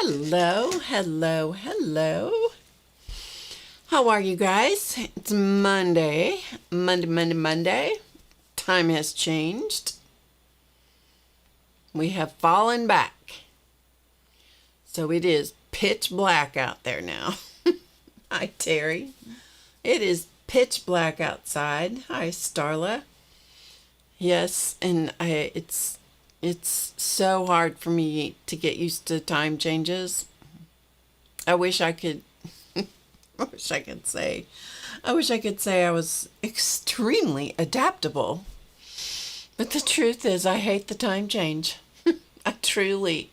Hello, hello, hello. How are you guys? It's Monday. Monday. Time has changed. We have fallen back. So it is pitch black out there now. Hi, Terry. It is pitch black outside. Hi, Starla. Yes, and it's so hard for me to get used to time changes. I wish I could say I was extremely adaptable. But the truth is I hate the time change. I truly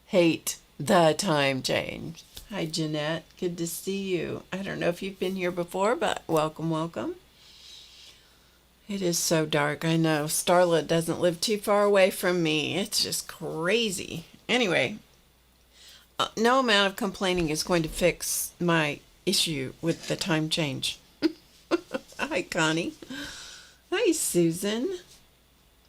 hate the time change. Hi, Jeanette. Good to see you. I don't know if you've been here before, but welcome. It is so dark. I know. Starla doesn't live too far away from me. It's just crazy. Anyway, no amount of complaining is going to fix my issue with the time change. Hi, Connie. Hi, Susan.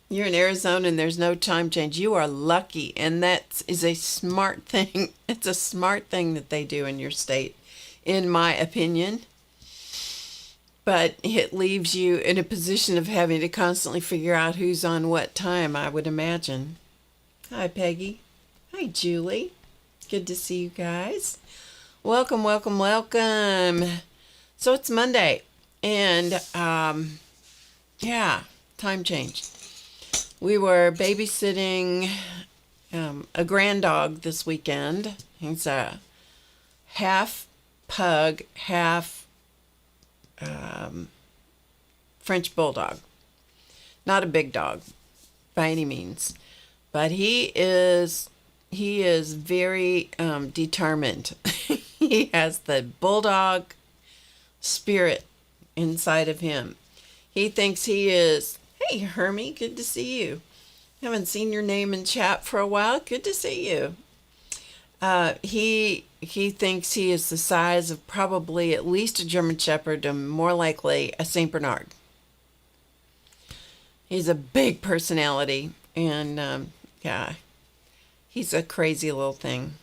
You're in Arizona and there's no time change. You are lucky, and that is a smart thing. It's a smart thing that they do in your state, in my opinion. But it leaves you in a position of having to constantly figure out who's on what time, I would imagine. Hi, Peggy. Hi, Julie. Good to see you guys. Welcome. So it's Monday, and time change. We were babysitting a grand dog this weekend. He's a half pug, half French bulldog. Not a big dog by any means, but he is very determined. He has the bulldog spirit inside of him. He thinks he is, hey Hermie, good to see you. Haven't seen your name in chat for a while. Good to see you. He thinks he is the size of probably at least a German Shepherd, and more likely a Saint Bernard. He's a big personality, and he's a crazy little thing.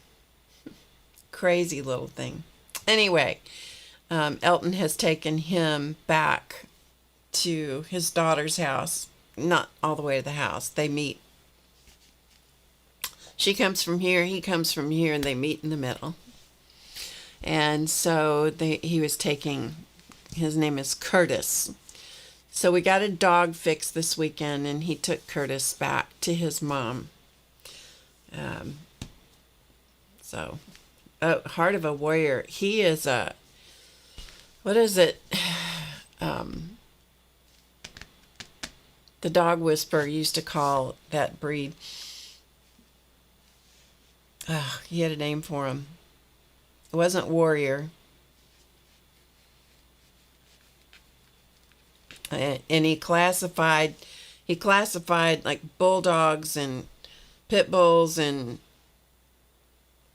Crazy little thing. Anyway, Elton has taken him back to his daughter's house. Not all the way to the house. They meet. She comes from here, he comes from here, and they meet in the middle. And so he was taking, his name is Curtis. So we got a dog fix this weekend, and he took Curtis back to his mom. Heart of a warrior. He is what is it? The dog whisperer used to call that breed. He had a name for him. It wasn't warrior. And he classified like bulldogs and pit bulls and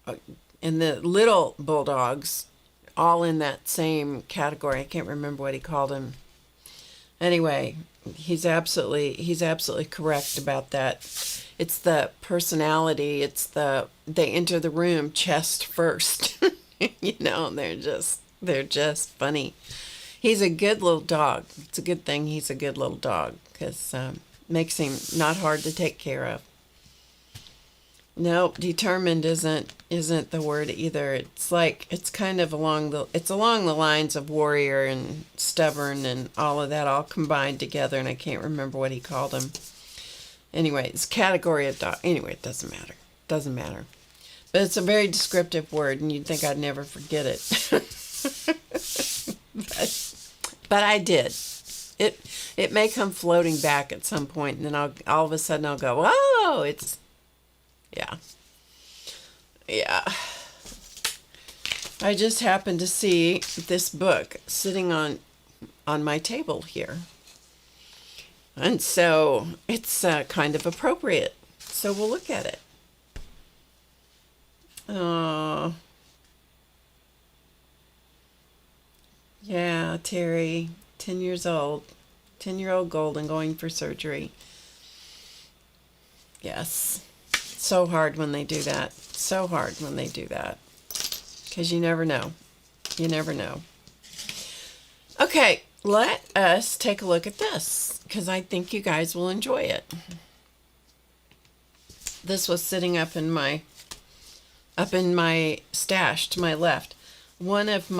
the little bulldogs all in that same category. I can't remember what he called them. Anyway, he's absolutely correct about that. It's the personality. They enter the room chest first. They're just funny. He's a good little dog. It's a good thing he's a good little dog, because makes him not hard to take care of. No, determined isn't the word either. It's kind of along the lines of warrior and stubborn and all of that all combined together, and I can't remember what he called him. Anyway, it's category of dog. Anyway, it doesn't matter. But it's a very descriptive word, and you'd think I'd never forget it. but I did. It may come floating back at some point, and then all of a sudden I'll go, oh, it's, yeah. I just happened to see this book sitting on my table here. And so it's kind of appropriate. So we'll look at it. Oh. Yeah, Terry, 10 years old. 10-year-old Golden going for surgery. Yes. So hard when they do that. So hard when they do that. Because you never know. You never know. Okay, let us take a look at this, because I think you guys will enjoy it. This was sitting up in my stash to my left. One of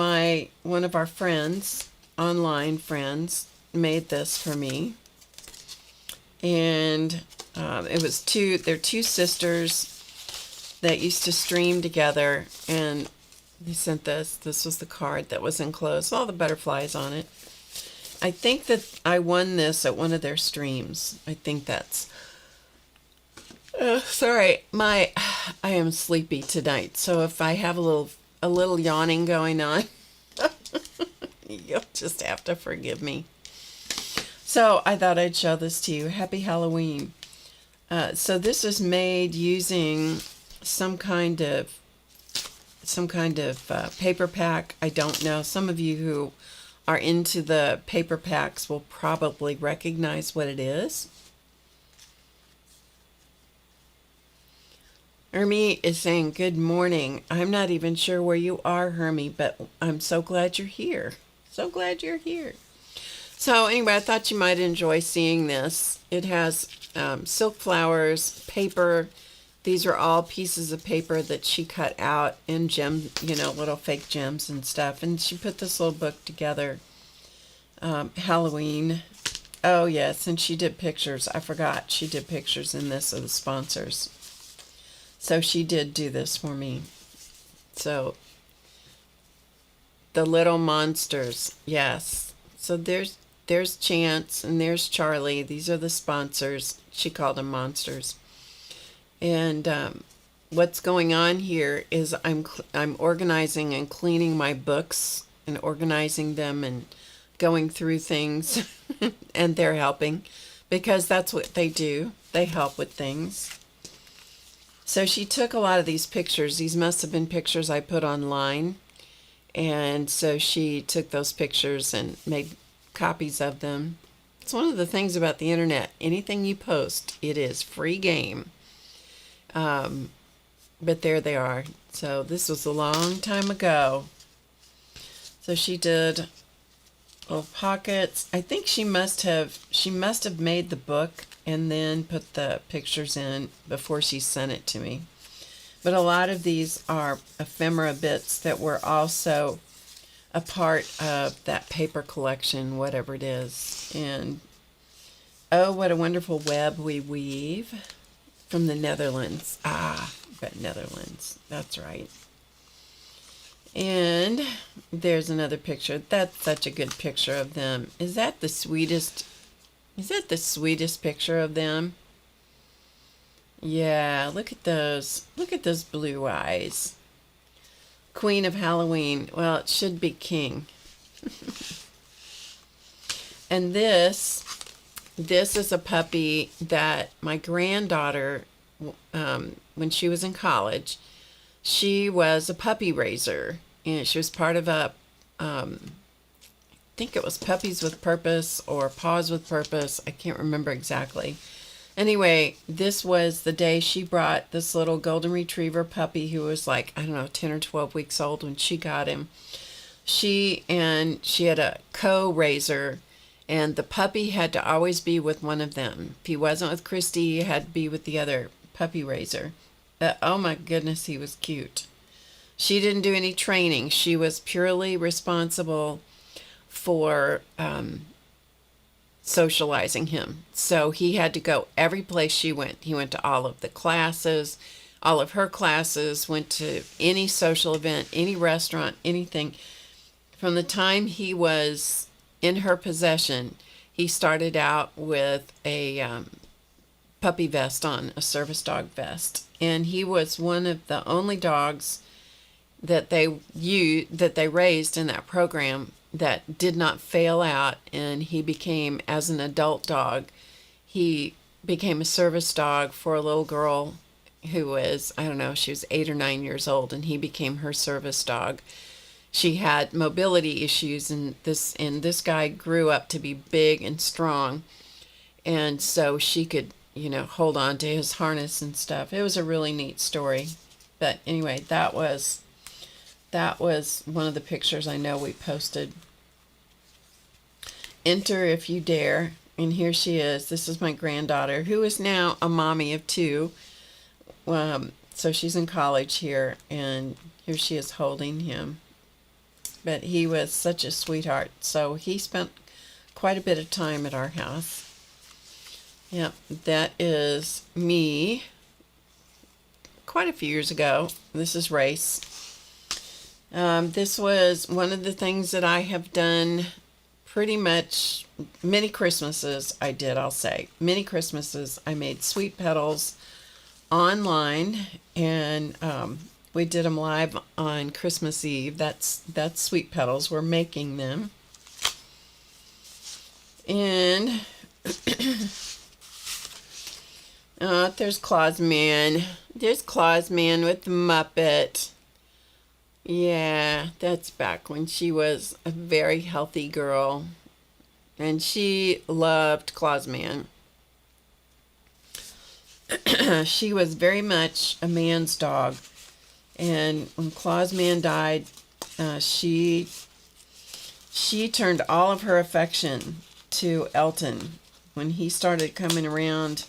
our friends, online friends, made this for me. And they're two sisters that used to stream together, and they sent this. This was the card that was enclosed, all the butterflies on it. I think that I won this at one of their streams. I think that's... sorry, I am sleepy tonight, so if I have a little yawning going on, you'll just have to forgive me. So I thought I'd show this to you. Happy Halloween. So this is made using some kind of paper pack. I don't know. Some of you who are into the paper packs will probably recognize what it is. Hermie is saying, good morning. I'm not even sure where you are, Hermie, but I'm so glad you're here. So glad you're here. So anyway, I thought you might enjoy seeing this. It has silk flowers, paper. These are all pieces of paper that she cut out in little fake gems and stuff. And she put this little book together. Halloween. Oh, yes, and she did pictures. I forgot. She did pictures in this of the sponsors. So she did do this for me. So the little monsters. Yes. So there's Chance and there's Charlie. These are the sponsors. She called them monsters. And what's going on here is I'm organizing and cleaning my books and organizing them and going through things and they're helping because that's what they do. They help with things. So she took a lot of these pictures. These must have been pictures I put online. And so she took those pictures and made copies of them. It's one of the things about the internet. Anything you post, it is free game. But there they are. So this was a long time ago. So she did little pockets. I think she must have made the book and then put the pictures in before she sent it to me. But a lot of these are ephemera bits that were also a part of that paper collection, whatever it is. And oh, what a wonderful web we weave from the Netherlands. But Netherlands, that's right. And there's another picture. That's such a good picture of them. Is that the sweetest picture of them? Yeah, look at those. Look at those blue eyes. Queen of Halloween. Well, it should be King. And this is a puppy that my granddaughter, when she was in college, she was a puppy raiser. And she was part of I think it was Puppies with Purpose or Paws with Purpose. I can't remember exactly. Anyway, this was the day she brought this little golden retriever puppy who was like, I don't know, 10 or 12 weeks old when she got him. She had a co-raiser, and the puppy had to always be with one of them. If he wasn't with Christy, he had to be with the other puppy raiser. Oh my goodness, he was cute. She didn't do any training. She was purely responsible for socializing him. So he had to go every place she went. He went to all of the classes, all of her classes, went to any social event, any restaurant, anything. From the time he was in her possession, he started out with a puppy vest on, a service dog vest. And he was one of the only dogs that they raised in that program that did not fail out, and he became, as an adult dog, he became a service dog for a little girl who was, I don't know, she was 8 or 9 years old, and he became her service dog. She had mobility issues, and this guy grew up to be big and strong, and so she could hold on to his harness and stuff. It was a really neat story. But anyway, that was one of the pictures I know we posted. Enter if you dare. And here she is. This is my granddaughter, who is now a mommy of 2. So she's in college here, and here she is holding him. But he was such a sweetheart. So he spent quite a bit of time at our house. Yep, that is me quite a few years ago. This is Race. This was one of the things that I have done pretty much many Christmases. I'll say. Many Christmases I made sweet petals online, and we did them live on Christmas Eve. That's Sweet Petals. We're making them. And there's Clausman. There's Clausman with the Muppet. Yeah, that's back when she was a very healthy girl. And she loved Clausman. She was very much a man's dog. And when Clausman died, she turned all of her affection to Elton. When he started coming around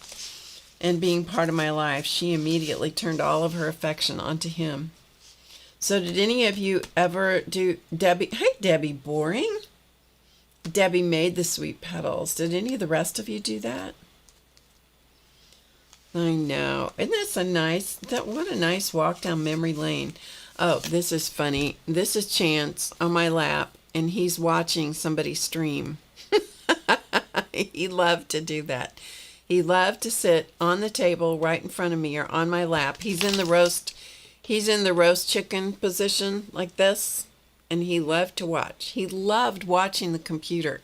and being part of my life, she immediately turned all of her affection onto him. So did any of you ever do Debbie? Hey, Debbie Boring. Debbie made the sweet petals. Did any of the rest of you do that? I know. Isn't this what a nice walk down memory lane. Oh, this is funny. This is Chance on my lap, and he's watching somebody stream. He loved to do that. He loved to sit on the table right in front of me or on my lap. He's in the roast chicken position like this, and he loved to watch. He loved watching the computer.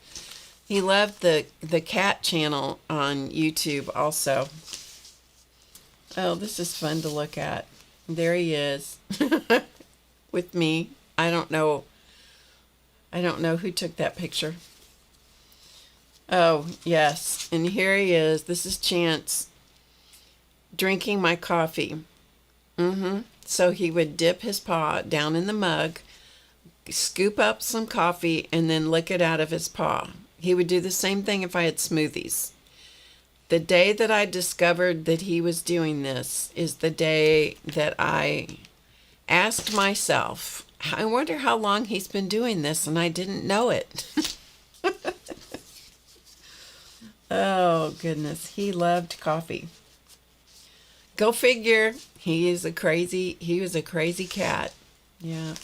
He loved the cat channel on YouTube also. Oh, this is fun to look at. There he is with me. I don't know who took that picture. Oh, yes. And here he is. This is Chance drinking my coffee. So he would dip his paw down in the mug, scoop up some coffee, and then lick it out of his paw. He would do the same thing if I had smoothies. The day that I discovered that he was doing this is the day that I asked myself, I wonder how long he's been doing this, and I didn't know it. Oh, goodness. He loved coffee. Go figure. He was a crazy cat. Yeah.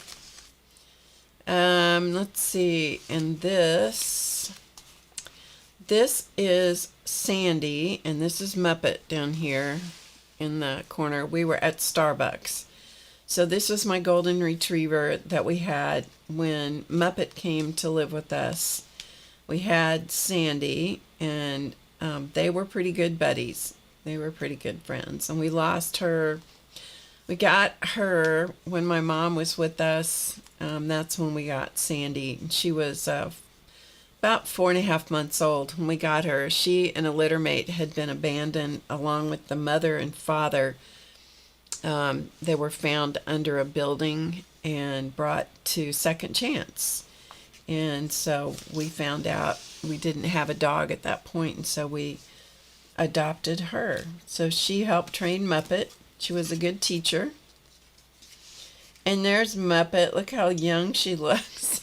Let's see. And this is Sandy, and this is Muppet down here in the corner. We were at Starbucks. So this was my golden retriever that we had when Muppet came to live with us. We had Sandy, and they were pretty good buddies. They were pretty good friends. And we lost her. We got her when my mom was with us. That's when we got Sandy. She was about 4.5 months old when we got her. She and a litter mate had been abandoned along with the mother and father. They were found under a building and brought to Second Chance. And so we found out we didn't have a dog at that point, and so we adopted her. So she helped train Muppet. She was a good teacher. And there's Muppet. Look how young she looks.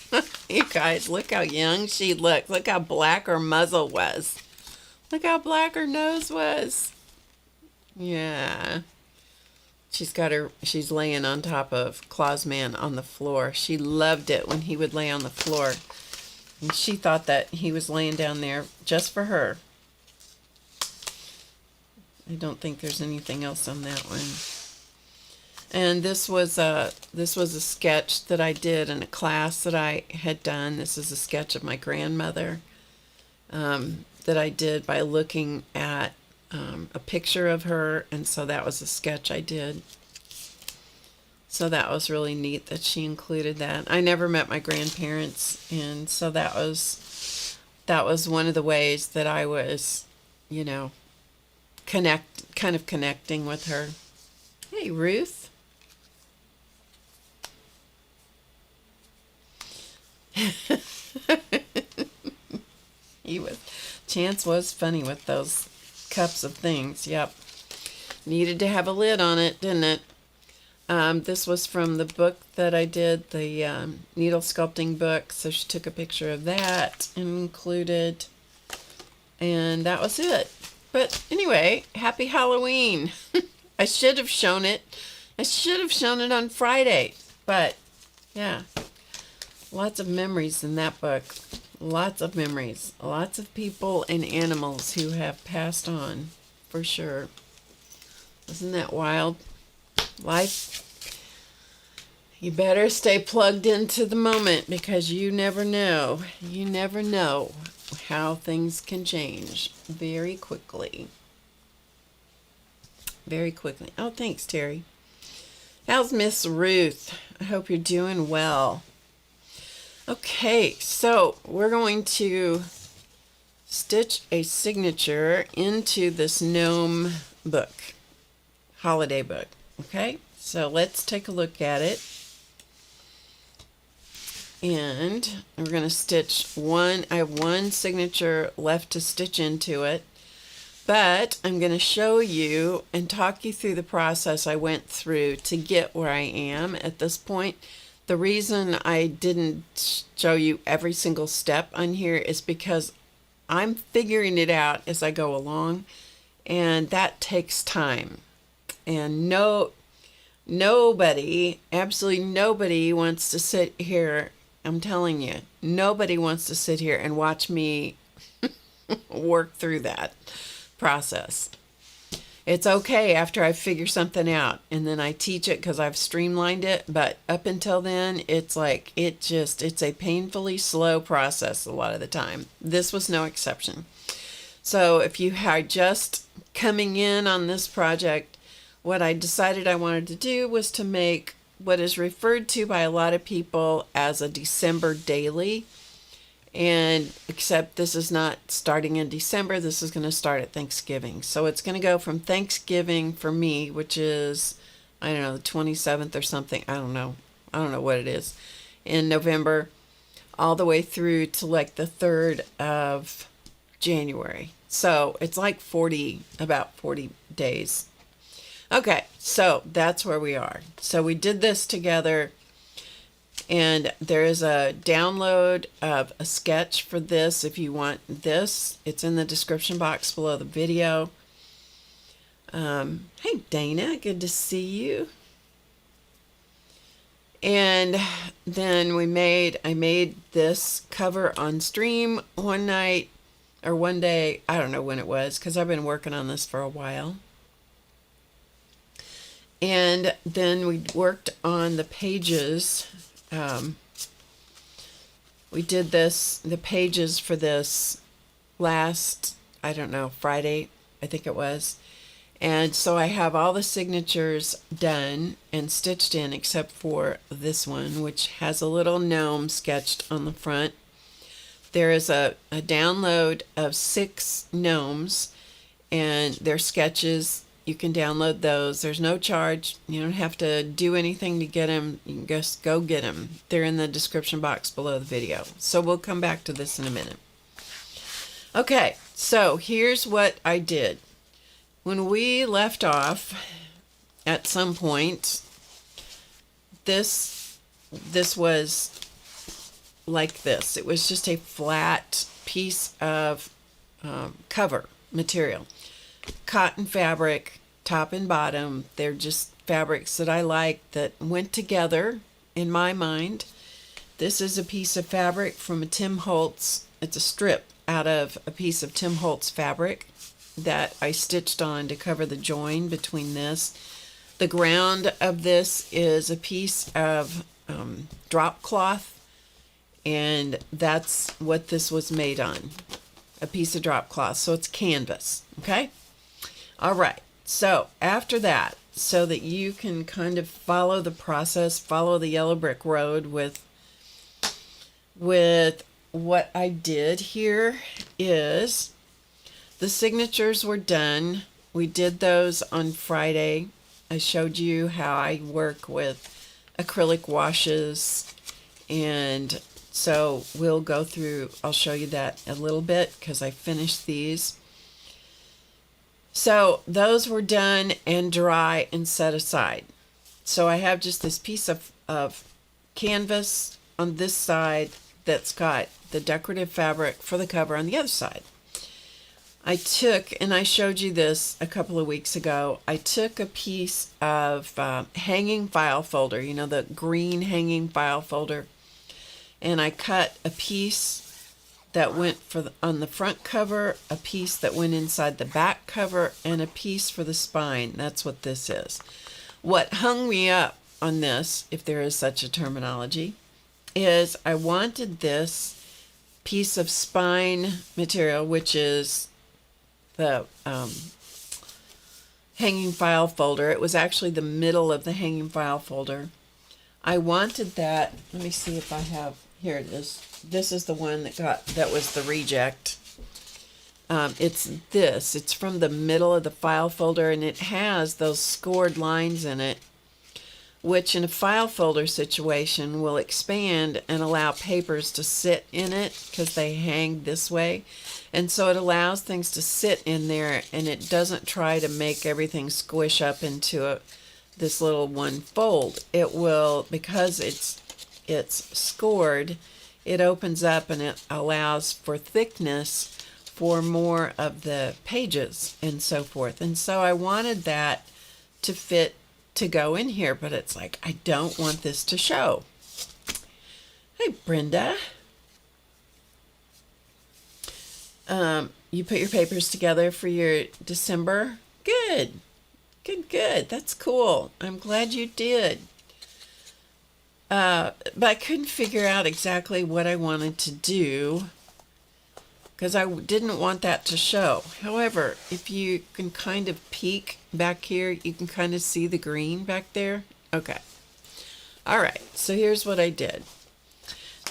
You guys, look how young she looks. Look how black her muzzle was. Look how black her nose was. Yeah. She's laying on top of Clausman on the floor. She loved it when he would lay on the floor. And she thought that he was laying down there just for her. I don't think there's anything else on that one. And this was a sketch that I did in a class that I had done. This is a sketch of my grandmother that I did by looking at a picture of her, and so that was a sketch I did. So that was really neat that she included that. I never met my grandparents, and so that was one of the ways that I was, kind of connecting with her. Hey, Ruth. Chance was funny with those cups of things. Yep. Needed to have a lid on it, didn't it? This was from the book that I did, the needle sculpting book. So she took a picture of that and included, and that was it. But anyway, happy Halloween. I should have shown it. I should have shown it on Friday. But yeah, lots of memories in that book. Lots of memories. Lots of people and animals who have passed on, for sure. Isn't that wild? Life. You better stay plugged into the moment, because you never know. You never know how things can change very quickly. Very quickly. Oh, thanks, Terry. How's Miss Ruth? I hope you're doing well. Okay, so we're going to stitch a signature into this Gnome book, holiday book. Okay, so let's take a look at it. And we're going to stitch one. I have one signature left to stitch into it, but I'm going to show you and talk you through the process I went through to get where I am at this point. The reason I didn't show you every single step on here is because I'm figuring it out as I go along, and that takes time. And nobody, absolutely nobody wants to sit here. I'm telling you, nobody wants to sit here and watch me work through that process. It's okay after I figure something out and then I teach it because I've streamlined it. But up until then, it's like, it's a painfully slow process a lot of the time. This was no exception. So if you are just coming in on this project, what I decided I wanted to do was to make what is referred to by a lot of people as a December daily. And except this is not starting in December, this is going to start at Thanksgiving. So it's going to go from Thanksgiving for me, which is, I don't know, the 27th or something. I don't know what it is, in November, all the way through to like the 3rd of January. So it's like about 40 days. Okay, so that's where we are. So we did this together. And there is a download of a sketch for this if you want this. It's in the description box below the video. Hey, Dana, good to see you. And then I made this cover on stream one night or one day. I don't know when it was because I've been working on this for a while. And then we worked on the pages. We did the pages for this last, I don't know, Friday, I think it was. And so I have all the signatures done and stitched in except for this one, which has a little gnome sketched on the front. There is a download of 6 gnomes and their sketches. You can download those. There's no charge. You don't have to do anything to get them. You can just go get them. They're in the description box below the video. So we'll come back to this in a minute. Okay, so here's what I did. When we left off at some point, this was like this. It was just a flat piece of cover material. Cotton fabric, top and bottom. They're just fabrics that I like that went together in my mind. This is a piece of fabric from a Tim Holtz. It's a strip out of a piece of Tim Holtz fabric that I stitched on to cover the join between this. The ground of this is a piece of drop cloth, and that's what this was made on, a piece of drop cloth. So it's canvas, okay? All right, so after that, so that you can kind of follow the process, follow the yellow brick road with what I did here is the signatures were done We did those on Friday. I showed you how I work with acrylic washes, and so we'll go through, I'll show you that a little bit because I finished these. So those were done and dry and set aside. So I have just this piece of canvas on this side that's got the decorative fabric for the cover on the other side. I took, and I showed you this a couple of weeks ago, I took a piece of hanging file folder, you know, the green hanging file folder, and I cut a piece that went on the front cover, a piece that went inside the back cover, and a piece for the spine. That's what this is. What hung me up on this, if there is such a terminology, is I wanted this piece of spine material, which is the hanging file folder. It was actually the middle of the hanging file folder. I wanted that. Let me see if I have, here it is. This is the one that was the reject. It's from the middle of the file folder, and it has those scored lines in it, which in a file folder situation will expand and allow papers to sit in it because they hang this way. And so it allows things to sit in there, and it doesn't try to make everything squish up into this little one fold. It will, because it's scored, it opens up and it allows for thickness for more of the pages and so forth. And so I wanted that to fit, to go in here, but it's like, I don't want this to show. Hey, Brenda. You put your papers together for your December? Good. Good. That's cool. I'm glad you did. But I couldn't figure out exactly what I wanted to do because I didn't want that to show. However, if you can kind of peek back here, you can kind of see the green back there. Okay. All right. So here's what I did.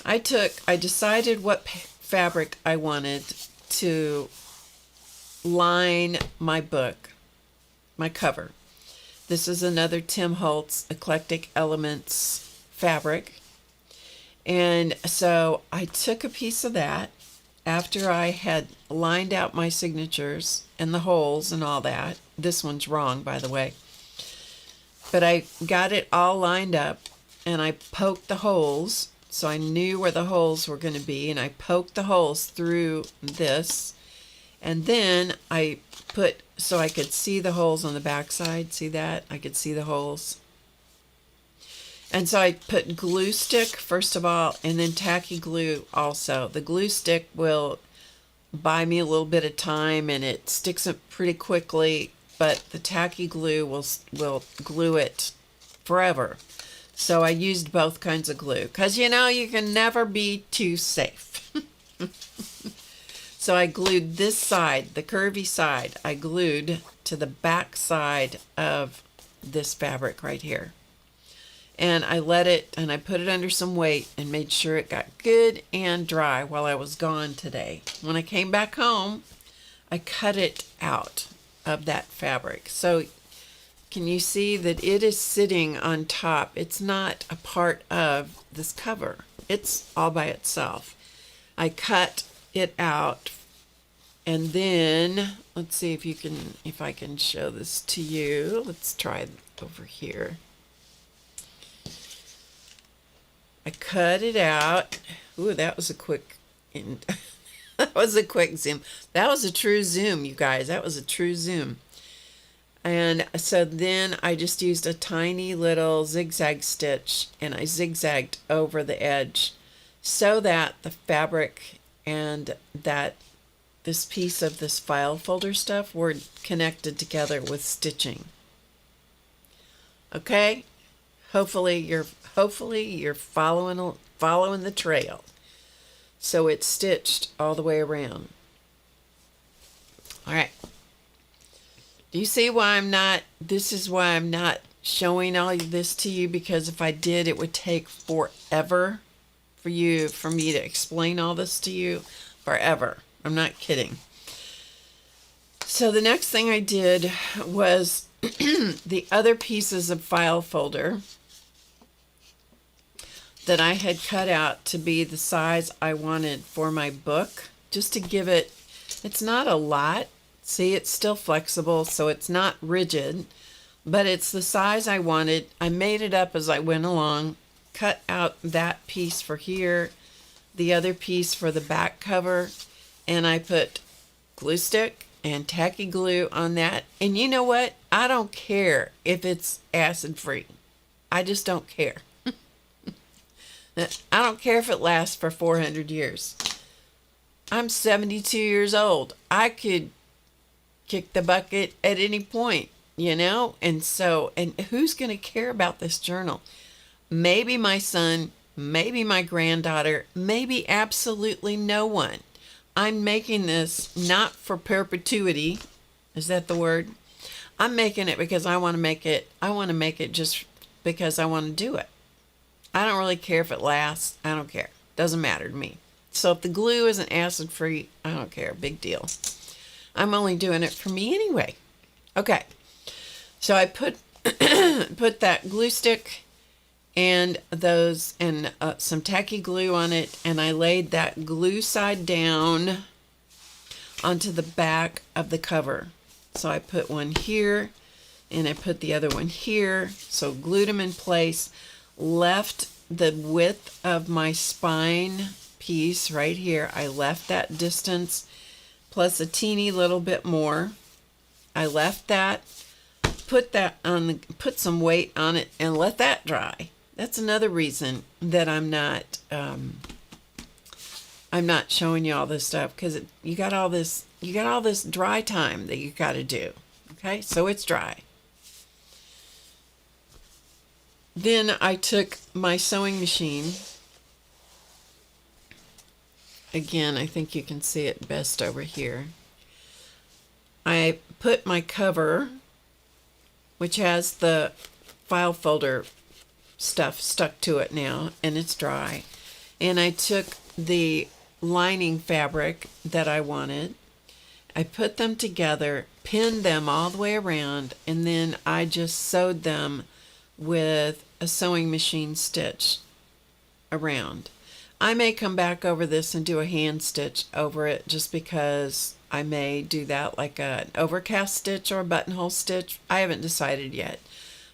I decided what fabric I wanted to line my book, my cover. This is another Tim Holtz Eclectic Elements fabric. And so I took a piece of that after I had lined out my signatures and the holes and all that. This one's wrong, by the way. But I got it all lined up, and I poked the holes, so I knew where the holes were going to be, and I poked the holes through this, and then I put, so I could see the holes on the back side. See that? I could see the holes. And so I put glue stick first of all, and then tacky glue also. The glue stick will buy me a little bit of time, and it sticks up pretty quickly, but the tacky glue will glue it forever. So I used both kinds of glue because, you know, you can never be too safe. So I glued this side, the curvy side, I glued to the back side of this fabric right here. And I let it, and I put it under some weight and made sure it got good and dry while I was gone today. When I came back home, I cut it out of that fabric. So can you see that it is sitting on top? It's not a part of this cover. It's all by itself. I cut it out, and then let's see if I can show this to you. Let's try over here. I cut it out. Ooh, that was a quick that was a quick zoom. That was a true zoom, you guys. That was a true zoom. And so then I just used a tiny little zigzag stitch, and I zigzagged over the edge so that the fabric and that this piece of this file folder stuff were connected together with stitching. Okay? Hopefully you're following the trail. So it's stitched all the way around. All right. Do you see why this is why I'm not showing all of this to you? Because if I did, it would take forever for me to explain all this to you. Forever. I'm not kidding. So the next thing I did was the other pieces of file folder that I had cut out to be the size I wanted for my book, just to give it, it's not a lot. See, it's still flexible, so it's not rigid, but it's the size I wanted. I made it up as I went along, cut out that piece for here, the other piece for the back cover, and I put glue stick and tacky glue on that. And you know what? I don't care if it's acid free. I just don't care. I don't care if it lasts for 400 years. I'm 72 years old. I could kick the bucket at any point, you know? And so, and who's going to care about this journal? Maybe my son, maybe my granddaughter, maybe absolutely no one. I'm making this not for perpetuity. Is that the word? I'm making it because I want to make it. I want to make it just because I want to do it. I don't really care if it lasts. I don't care. Doesn't matter to me. So if the glue isn't acid free, I don't care. Big deal. I'm only doing it for me anyway. Okay. So I put put that glue stick and those and some tacky glue on it, and I laid that glue side down onto the back of the cover. So I put one here and I put the other one here. So glued them in place, left the width of my spine piece right here. I left that distance plus a teeny little bit more. I left that, put that on, put some weight on it, and let that dry. That's another reason that I'm not showing you all this stuff, because you got all this dry time that you got to do. Okay, so it's dry. Then I took my sewing machine. Again, I think you can see it best over here. I put my cover, which has the file folder stuff stuck to it now, and it's dry. And I took the lining fabric that I wanted. I put them together, pinned them all the way around, and then I just sewed them with a sewing machine stitch around. I may come back over this and do a hand stitch over it, just because I may do that, like an overcast stitch or a buttonhole stitch. I haven't decided yet,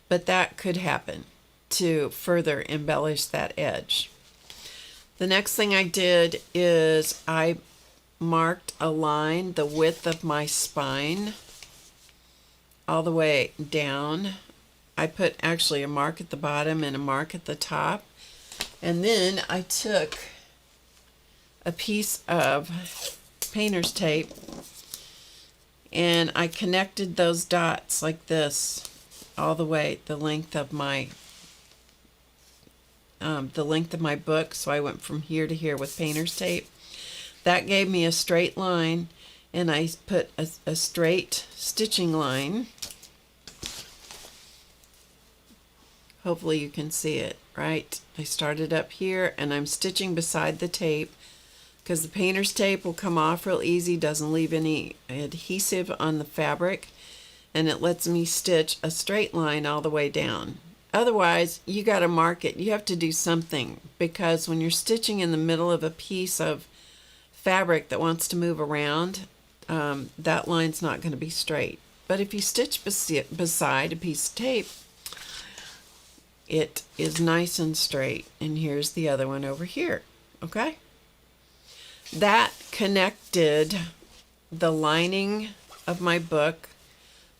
but that could happen to further embellish that edge. The next thing I did is I marked a line the width of my spine all the way down. I put actually a mark at the bottom and a mark at the top. And then I took a piece of painter's tape and I connected those dots like this all the way the length of my book. So I went from here to here with painter's tape. That gave me a straight line, and I put a straight stitching line. Hopefully you can see it, right? I started up here and I'm stitching beside the tape, because the painter's tape will come off real easy, doesn't leave any adhesive on the fabric, and it lets me stitch a straight line all the way down. Otherwise, you got to mark it. You have to do something, because when you're stitching in the middle of a piece of fabric that wants to move around, that line's not going to be straight. But if you stitch beside a piece of tape, it is nice and straight. And here's the other one over here. Okay? That connected the lining of my book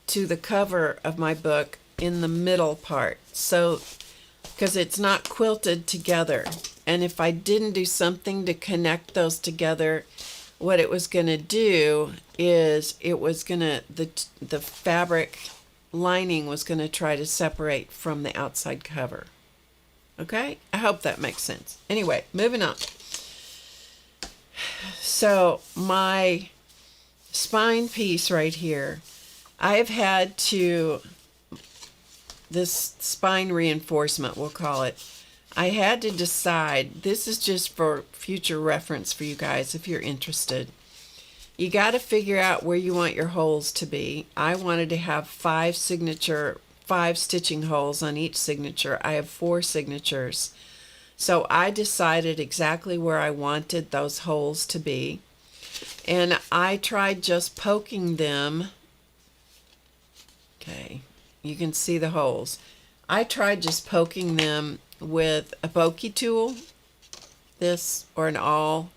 to the cover of my book in the middle part. So, because it's not quilted together. And if I didn't do something to connect those together, what it was going to do is it was going to, the fabric lining was going to try to separate from the outside cover. Okay? I hope that makes sense. Anyway, moving on. So my spine piece right here, I've had to, this spine reinforcement, we'll call it, I had to decide, this is just for future reference for you guys if you're interested. you got to figure out where you want your holes to be. I wanted to have 5 stitching holes on each signature. I have 4 signatures. So I decided exactly where I wanted those holes to be. And I tried just poking them. Okay, you can see the holes. I tried just poking them with a pokey tool, this or an awl,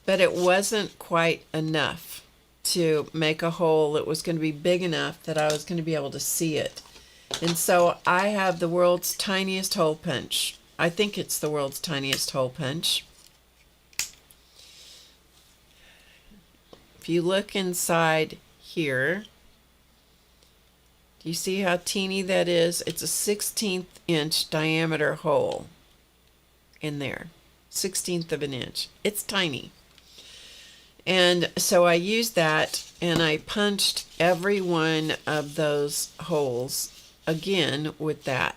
but it wasn't quite enough to make a hole that was going to be big enough that I was going to be able to see it. And so I have the world's tiniest hole punch. I think it's the world's tiniest hole punch. If you look inside here, do you see how teeny that is? It's a 1/16 inch diameter hole in there. 1/16 of an inch. It's tiny. And so I used that and I punched every one of those holes again with that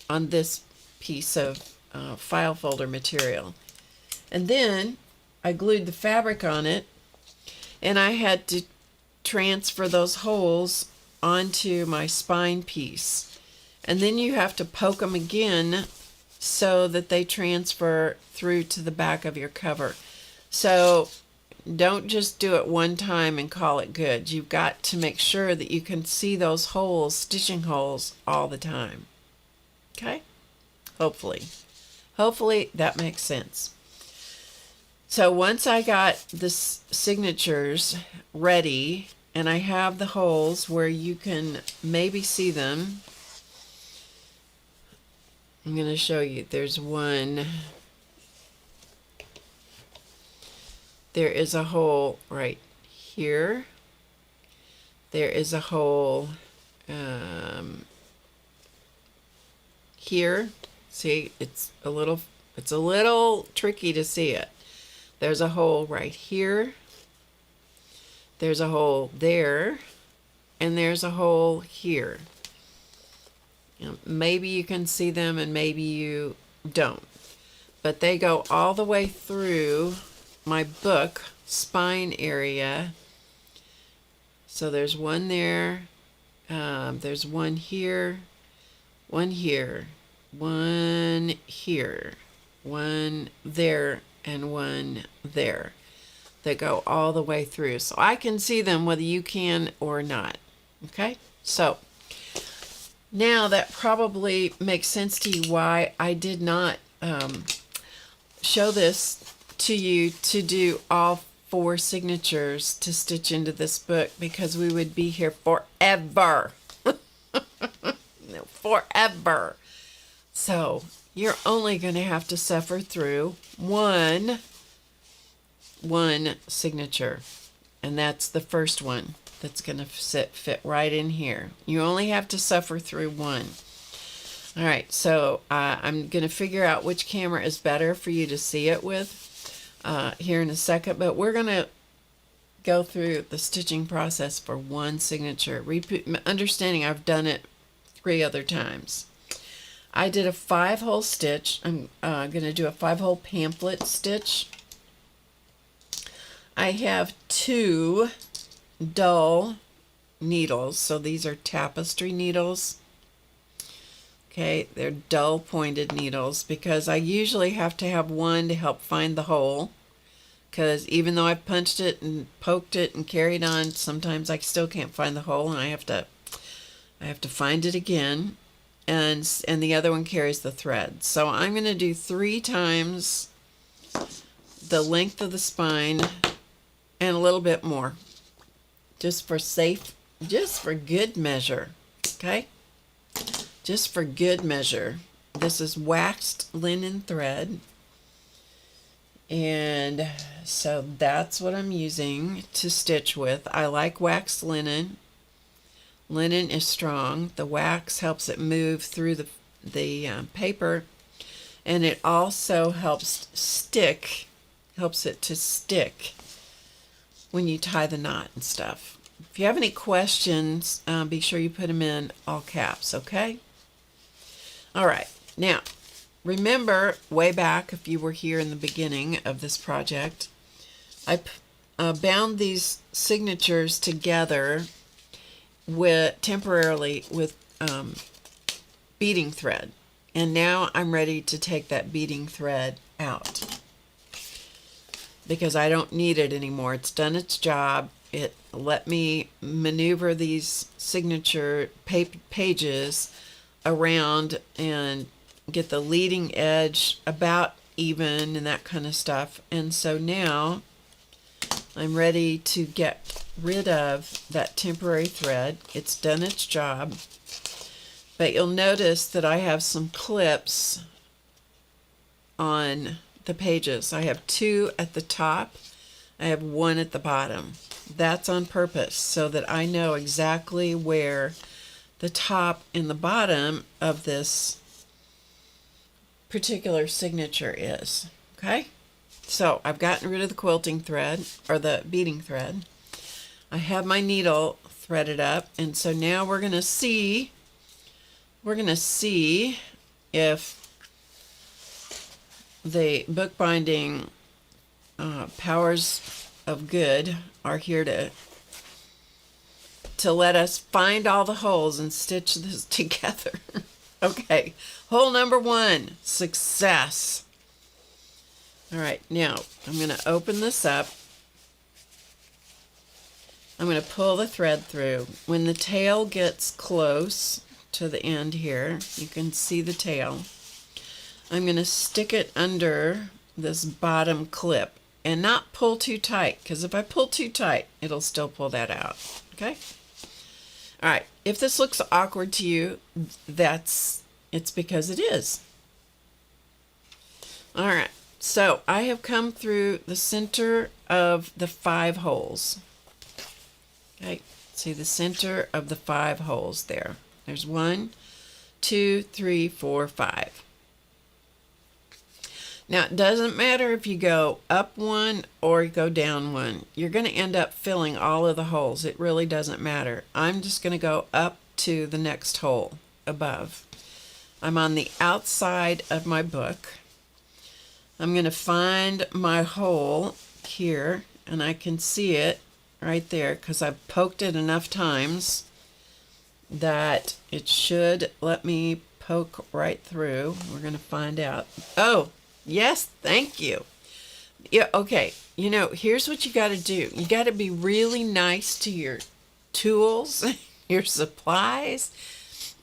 on this piece of file folder material. And then I glued the fabric on it, and I had to transfer those holes onto my spine piece. And then you have to poke them again so that they transfer through to the back of your cover. So don't just do it one time and call it good. You've got to make sure that you can see those holes, stitching holes, all the time. Okay? Hopefully that makes sense. So once I got the signatures ready and I have the holes where you can maybe see them, I'm going to show you. There's one. There is a hole right here. There is a hole here. See, it's a little tricky to see it. There's a hole right here. There's a hole there, and there's a hole here. You know, maybe you can see them and maybe you don't. But they go all the way through my book spine area. So there's one there, there's one here, one here, one here, one there, and one there. They go all the way through. So I can see them whether you can or not. Okay? So now that probably makes sense to you why I did not show this to you to do all 4 signatures to stitch into this book, because we would be here forever. Forever. So you're only going to have to suffer through one signature, and that's the first one that's going to fit right in here. You only have to suffer through one. All right, so I'm going to figure out which camera is better for you to see it with here in a second, but we're going to go through the stitching process for one signature. Understanding I've done it 3 other times. I did a 5-hole stitch. I'm going to do a 5-hole pamphlet stitch. I have 2 dull needles, so these are tapestry needles. Okay, they're dull pointed needles because I usually have to have one to help find the hole, because even though I've punched it and poked it and carried on, sometimes I still can't find the hole, and I have to find it again, and the other one carries the thread. So I'm going to do 3 times the length of the spine and a little bit more, just for good measure. Okay, just for good measure. This is waxed linen thread, and so that's what I'm using to stitch with. I like waxed linen. Linen is strong. The wax helps it move through the paper, and it also helps it to stick when you tie the knot and stuff. If you have any questions, be sure you put them in all caps, okay? All right, now remember way back, if you were here in the beginning of this project, bound these signatures together temporarily with beading thread. And now I'm ready to take that beading thread out because I don't need it anymore. It's done its job. It let me maneuver these signature pages around and get the leading edge about even and that kind of stuff. And so now I'm ready to get rid of that temporary thread. It's done its job. But you'll notice that I have some clips on the pages. I have 2 at the top. I have 1 at the bottom. That's on purpose so that I know exactly where the top and the bottom of this particular signature is. Okay? So I've gotten rid of the quilting thread, or the beading thread. I have my needle threaded up, and so now we're going to see if the bookbinding powers of good are here to let us find all the holes and stitch this together. Okay, hole number 1, success. All right, now I'm going to open this up. I'm going to pull the thread through. When the tail gets close to the end here, you can see the tail. I'm going to stick it under this bottom clip and not pull too tight, because if I pull too tight, it'll still pull that out. Okay? All right, if this looks awkward to you, it's because it is. All right, so I have come through the center of the 5 holes. Okay, see the center of the 5 holes there. There's 1, 2, 3, 4, 5. Now, it doesn't matter if you go up 1 or you go down 1. You're going to end up filling all of the holes. It really doesn't matter. I'm just going to go up to the next hole above. I'm on the outside of my book. I'm going to find my hole here, and I can see it right there because I've poked it enough times that it should let me poke right through. We're going to find out. Oh, yes, thank you. Yeah, okay. You know, here's what you got to do. You got to be really nice to your tools, your supplies.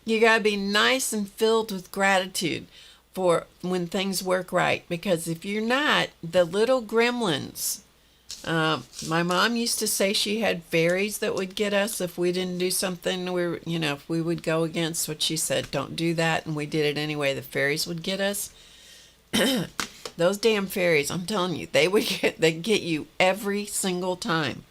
You got to be nice and filled with gratitude for when things work right. Because if you're not, the little gremlins, my mom used to say she had fairies that would get us if we didn't do something. If we would go against what she said, don't do that, and we did it anyway, the fairies would get us. Those damn fairies, I'm telling you, they get you every single time.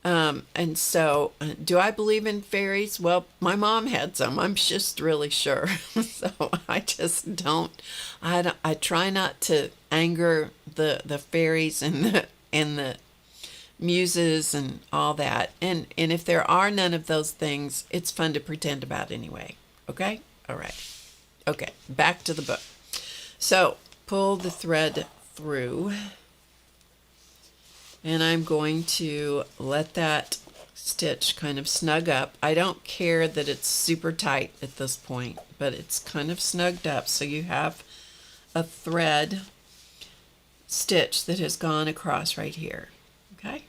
And so, do I believe in fairies? Well, my mom had some. I'm just really sure. So I just don't. I try not to anger the fairies and the muses and all that. And if there are none of those things, it's fun to pretend about anyway. Okay? All right. Okay, back to the book. So, pull the thread through. And I'm going to let that stitch kind of snug up. I don't care that it's super tight at this point, but it's kind of snugged up. So you have a thread stitch that has gone across right here. Okay?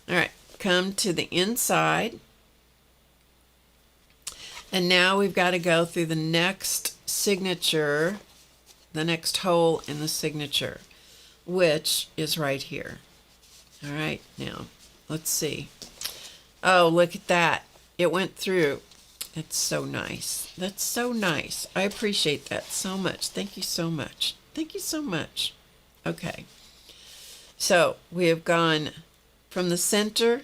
All right, come to the inside. And now we've got to go through the next signature, the next hole in the signature, which is right here. All right, now let's see. Oh, look at that. It went through. That's so nice. That's so nice. I appreciate that so much. Thank you so much. Thank you so much. Okay. So we have gone from the center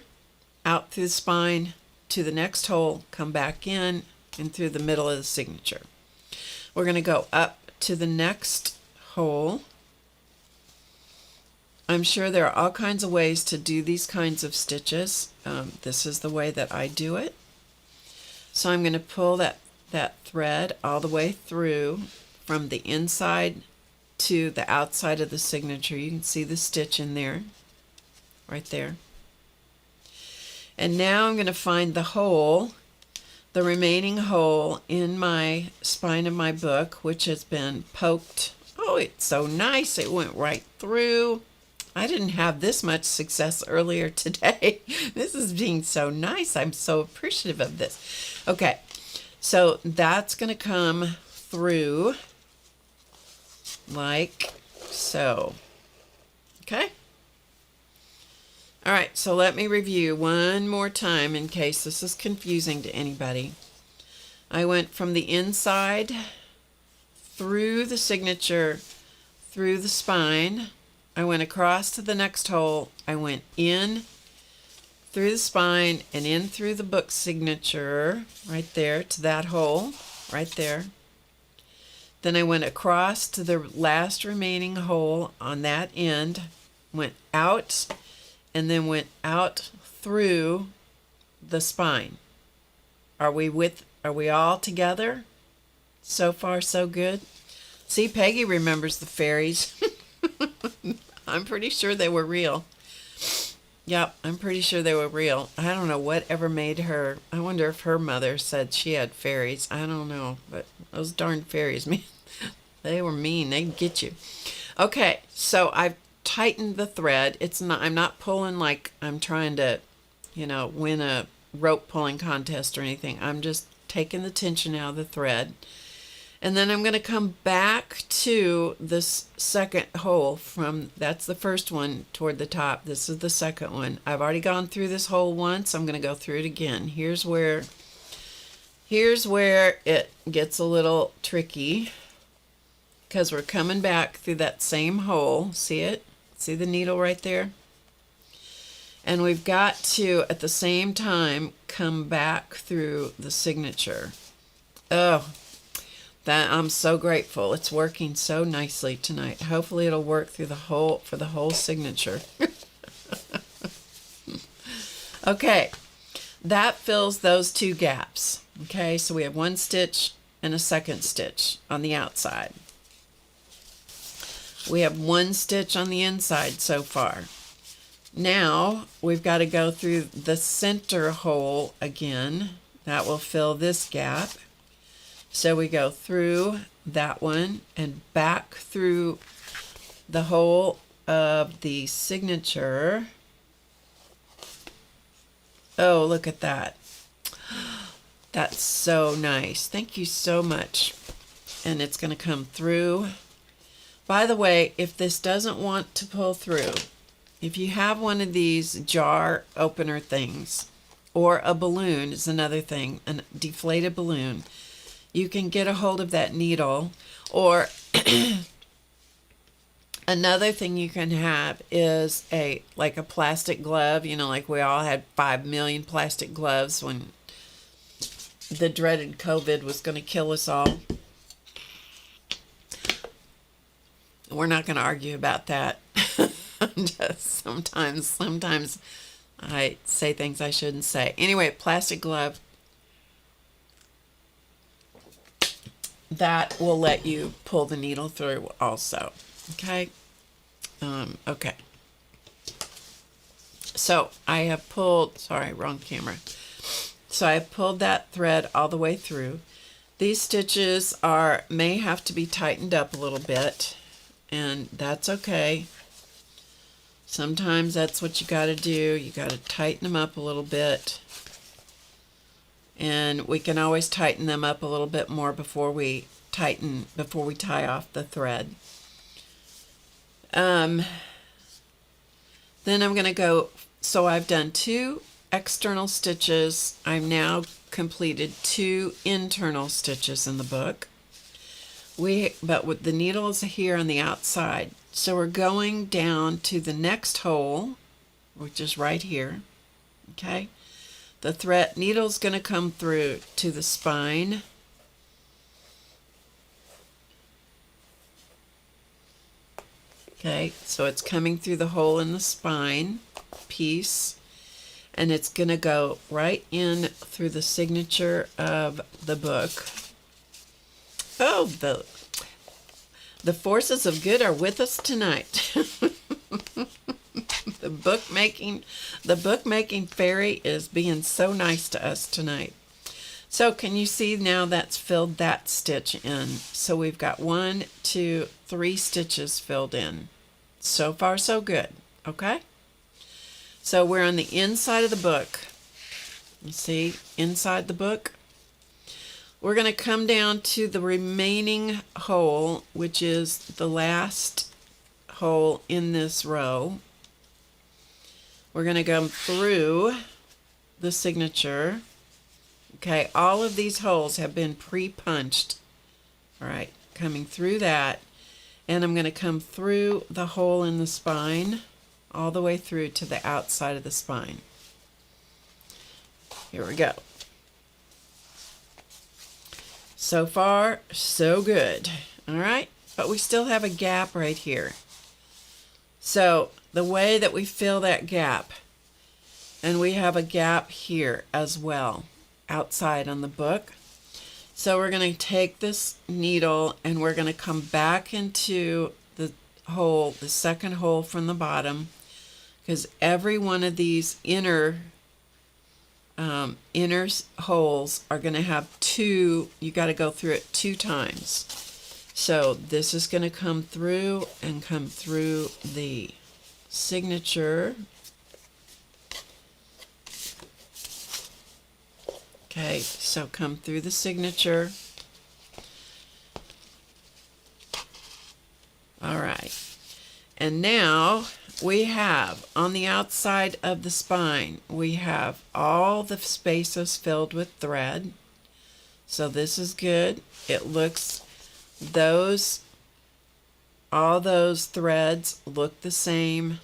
out through the spine to the next hole, come back in, and through the middle of the signature. We're going to go up to the next hole. I'm sure there are all kinds of ways to do these kinds of stitches. This is the way that I do it. So I'm going to pull that thread all the way through from the inside to the outside of the signature. You can see the stitch in there. right there. And now I'm going to find the hole, the remaining hole in my spine of my book, which has been poked. Oh, it's so nice. It went right through. I didn't have this much success earlier today. This is being so nice. I'm so appreciative of this. Okay, so that's going to come through like so. Okay. All right, so let me review one more time in case this is confusing to anybody. I went from the inside through the signature, through the spine. I went across to the next hole. I went in through the spine and in through the book signature, right there to that hole, right there. Then I went across to the last remaining hole on that end, went out, and then went out through the spine. Are we all together? So far, so good. See, Peggy remembers the fairies. I'm pretty sure they were real. Yep, I'm pretty sure they were real. I don't know whatever made her. I wonder if her mother said she had fairies. I don't know, but those darn fairies, man, they were mean. They'd get you. Okay, so I've tightened the thread. I'm not pulling like I'm trying to, win a rope pulling contest or anything. I'm just taking the tension out of the thread. And then I'm going to come back to this second hole that's the first one toward the top. This is the second one. I've already gone through this hole once. I'm going to go through it again. Here's where it gets a little tricky because we're coming back through that same hole. See it? See the needle right there? And we've got to, at the same time, come back through the signature. Oh, that I'm so grateful. It's working so nicely tonight. Hopefully it'll work through for the whole signature. Okay, that fills those two gaps. Okay, so we have one stitch and a second stitch on the outside. We have one stitch on the inside so far. Now we've got to go through the center hole again. That will fill this gap. So we go through that one and back through the hole of the signature. Oh, look at that. That's so nice. Thank you so much. And it's going to come through. By the way, if this doesn't want to pull through, if you have one of these jar opener things, or a balloon is another thing, a deflated balloon, you can get a hold of that needle. Or another thing you can have is like a plastic glove, like we all had 5 million plastic gloves when the dreaded COVID was going to kill us all. We're not going to argue about that. Just sometimes I say things I shouldn't say. Anyway, plastic glove. That will let you pull the needle through also. Okay? Okay. So I have pulled, sorry, wrong camera. So I have pulled that thread all the way through. These stitches may have to be tightened up a little bit, and that's okay. Sometimes that's what you got to do. You got to tighten them up a little bit. And we can always tighten them up a little bit more before we tie off the thread. Then I'm going to go, so I've done 2 external stitches. I've now completed 2 internal stitches in the book. But with the needles here on the outside. So we're going down to the next hole, which is right here. Okay? The thread needle's going to come through to the spine. Okay, so it's coming through the hole in the spine piece, and it's going to go right in through the signature of the book. Oh, the forces of good are with us tonight. The The bookmaking fairy is being so nice to us tonight. So can you see now that's filled that stitch in? So we've got 1, 2, 3 stitches filled in. So far so good. Okay? So we're on the inside of the book. You see, inside the book. We're going to come down to the remaining hole, which is the last hole in this row. We're going to go through the signature. Okay, all of these holes have been pre-punched. All right, coming through that. And I'm going to come through the hole in the spine, all the way through to the outside of the spine. Here we go. So far, so good. All right, but we still have a gap right here. So the way that we fill that gap, and we have a gap here as well, outside on the book. So we're going to take this needle and we're going to come back into the hole, the second hole from the bottom, because every one of these inner holes are going to have 2, you got to go through it 2 times. So this is going to come through and come through the signature. Okay, so come through the signature. All right. And now we have on the outside of the spine, we have all the spaces filled with thread. So this is good. It looks, all those threads look the same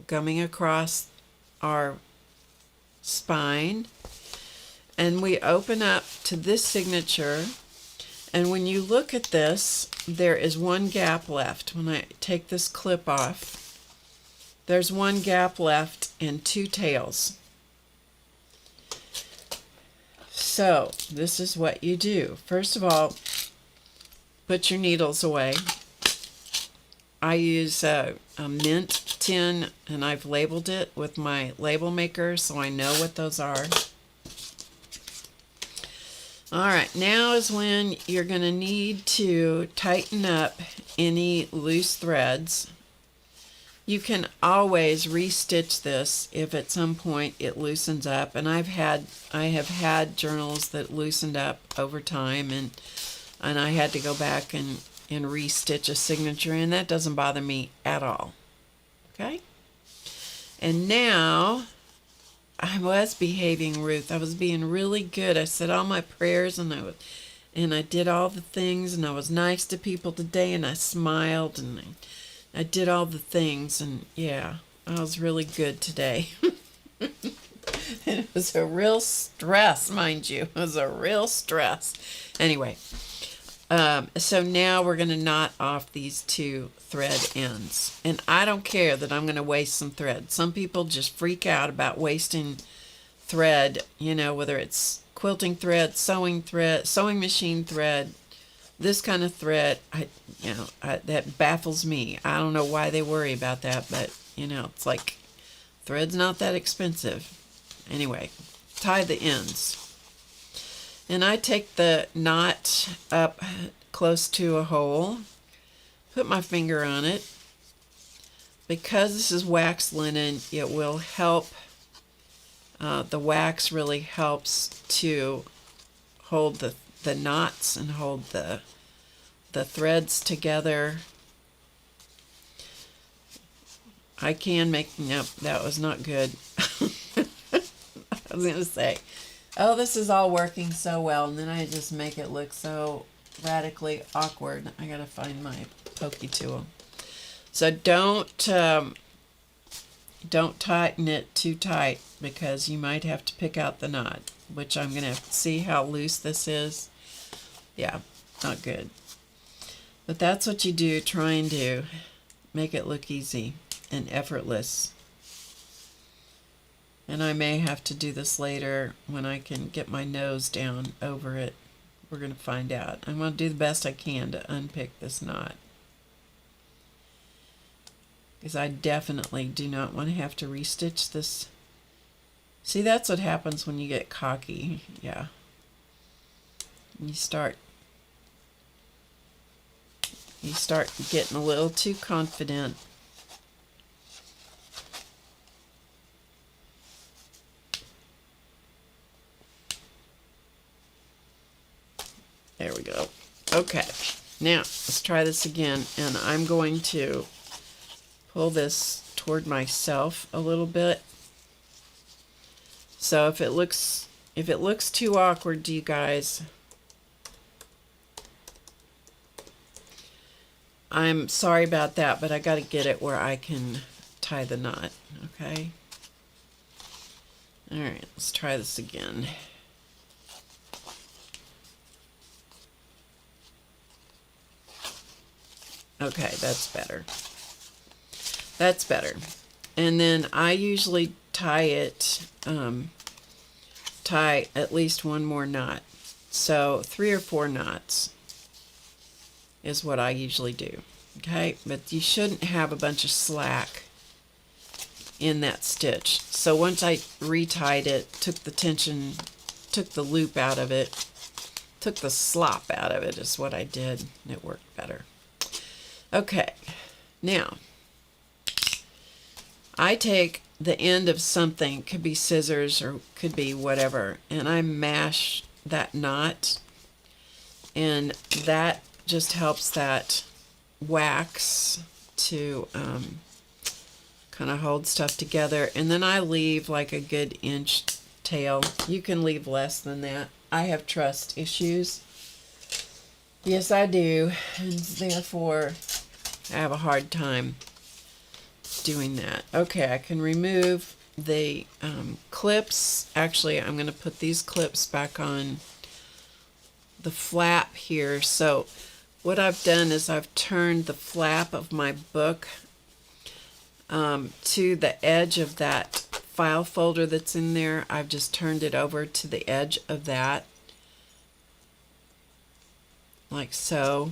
coming across our spine. And we open up to this signature, and when you look at this, there is one gap left. When I take this clip off, there's one gap left and 2 tails. So this is what you do. First of all, put your needles away. I use a mint tin, and I've labeled it with my label maker so I know what those are. Alright, now is when you're going to need to tighten up any loose threads. You can always restitch this if at some point it loosens up, and I have had journals that loosened up over time, and I had to go back and restitch a signature, and that doesn't bother me at all. Okay? And now I was behaving, Ruth. I was being really good. I said all my prayers, and I did all the things, and I was nice to people today, and I smiled, and I did all the things, and yeah, I was really good today. It was a real stress, mind you. It was a real stress. Anyway, so now we're going to knot off these 2 thread ends. And I don't care that I'm going to waste some thread. Some people just freak out about wasting thread, you know, whether it's quilting thread, sewing machine thread, this kind of thread. That baffles me. I don't know why they worry about that, but, you know, it's like thread's not that expensive. Anyway, tie the ends. And I take the knot up close to a hole, put my finger on it. Because this is wax linen, it will help, the wax really helps to hold the knots and hold the threads together. I can make, nope, that was not good. I was going to say, oh, this is all working so well, and then I just make it look so radically awkward. I gotta find my pokey tool. So don't tighten it too tight, because you might have to pick out the knot, which I'm gonna have to see how loose this is. Yeah, not good. But that's what you do, trying to make it look easy and effortless. And I may have to do this later when I can get my nose down over it. We're going to find out. I'm going to do the best I can to unpick this knot. because I definitely do not want to have to restitch this. See, that's what happens when you get cocky. Yeah. You start getting a little too confident. There we go. Okay, now let's try this again, and I'm going to pull this toward myself a little bit. So if it looks too awkward to you guys, I'm sorry about that, but I got to get it where I can tie the knot, okay? All right, let's try this again. Okay, that's better. That's better. And then I usually tie it, tie at least one more knot. So 3 or 4 knots is what I usually do. Okay, but you shouldn't have a bunch of slack in that stitch. So once I retied it, took the tension, took the loop out of it, took the slop out of it is what I did. It worked better. Okay, now I take the end of something, could be scissors or could be whatever, and I mash that knot, and that just helps that wax to kind of hold stuff together. And then I leave like a good inch tail. You can leave less than that. I have trust issues. Yes, I do, and therefore I have a hard time doing that. Okay, I can remove the clips. Actually, I'm going to put these clips back on the flap here. So what I've done is I've turned the flap of my book to the edge of that file folder that's in there. I've just turned it over to the edge of that, like so.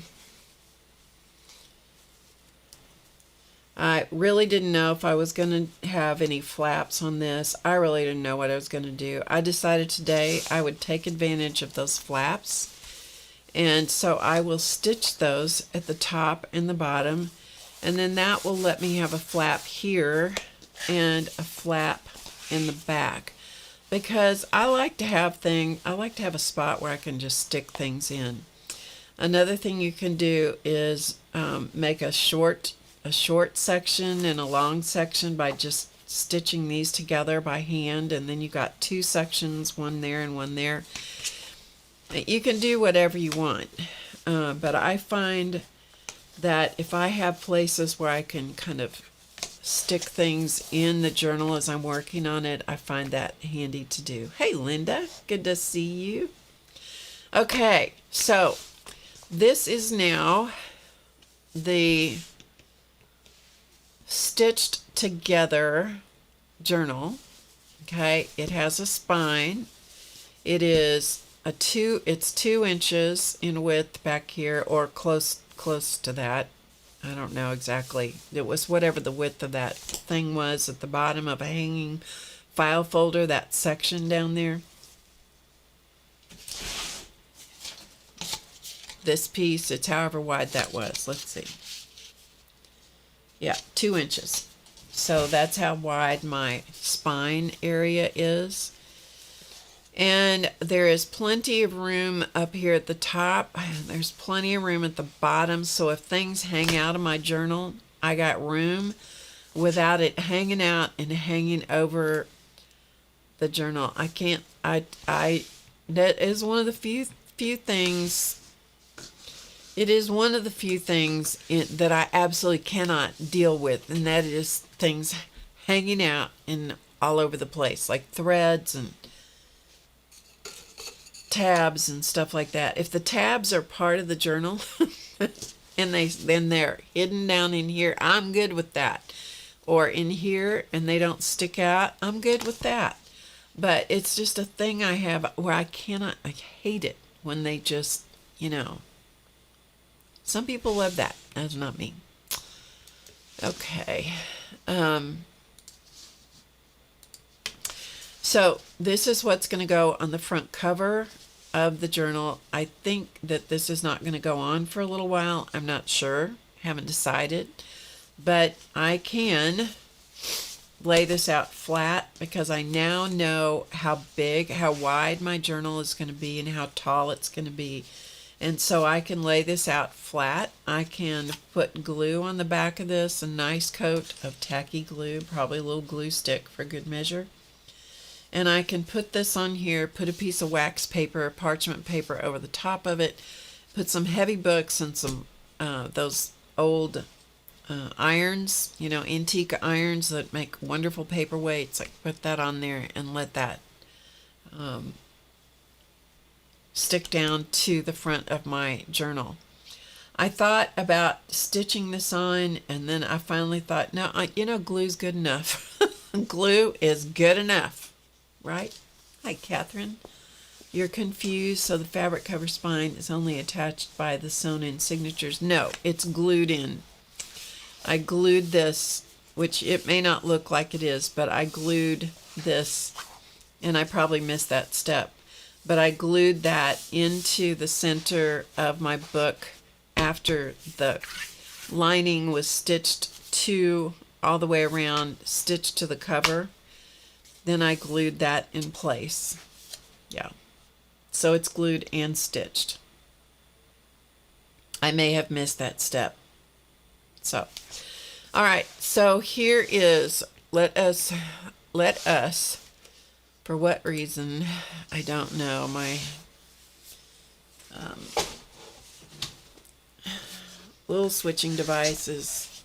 I really didn't know if I was going to have any flaps on this. I really didn't know what I was going to do. I decided today I would take advantage of those flaps, and so I will stitch those at the top and the bottom, and then that will let me have a flap here and a flap in the back, because I like to have a spot where I can just stick things in. Another thing you can do is make a short section and a long section by just stitching these together by hand, and then you got 2 sections, one there and one there. You can do whatever you want, but I find that if I have places where I can kind of stick things in the journal as I'm working on it, I find that handy to do. Hey Linda, good to see you. Okay, so this is now the stitched together journal. Okay, it has a spine. It's 2 inches in width back here, or close to that. I don't know exactly. It was whatever the width of that thing was at the bottom of a hanging file folder, that section down there. This piece, it's however wide that was. Let's see. Yeah, 2 inches. So that's how wide my spine area is. And there is plenty of room up here at the top. There's plenty of room at the bottom. So if things hang out of my journal, I got room without it hanging out and hanging over the journal. That is one of the few things. It is one of the few things that I absolutely cannot deal with, and that is things hanging out in all over the place, like threads and tabs and stuff like that. If the tabs are part of the journal and they're hidden down in here, I'm good with that. Or in here and they don't stick out, I'm good with that. But it's just a thing I have where I hate it when they just, some people love that. That's not me. Okay. So this is what's going to go on the front cover of the journal. I think that this is not going to go on for a little while. I'm not sure. Haven't decided. But I can lay this out flat because I now know how big, how wide my journal is going to be and how tall it's going to be. And so I can lay this out flat. I can put glue on the back of this, a nice coat of tacky glue, probably a little glue stick for good measure. And I can put this on here, put a piece of wax paper, parchment paper over the top of it, put some heavy books and some those old irons, you know, antique irons that make wonderful paperweights. I put that on there and let that stick down to the front of my journal. I thought about stitching this on, and then I finally thought, no, glue's good enough. Glue is good enough, right? Hi, Catherine. You're confused, so the fabric cover spine is only attached by the sewn-in signatures. No, it's glued in. I glued this, which it may not look like it is, but I glued this, and I probably missed that step. But I glued that into the center of my book after the lining was stitched to all the way around, stitched to the cover. Then I glued that in place. Yeah. So it's glued and stitched. I may have missed that step. So, all right. So here is, let us, for what reason, I don't know, my little switching device is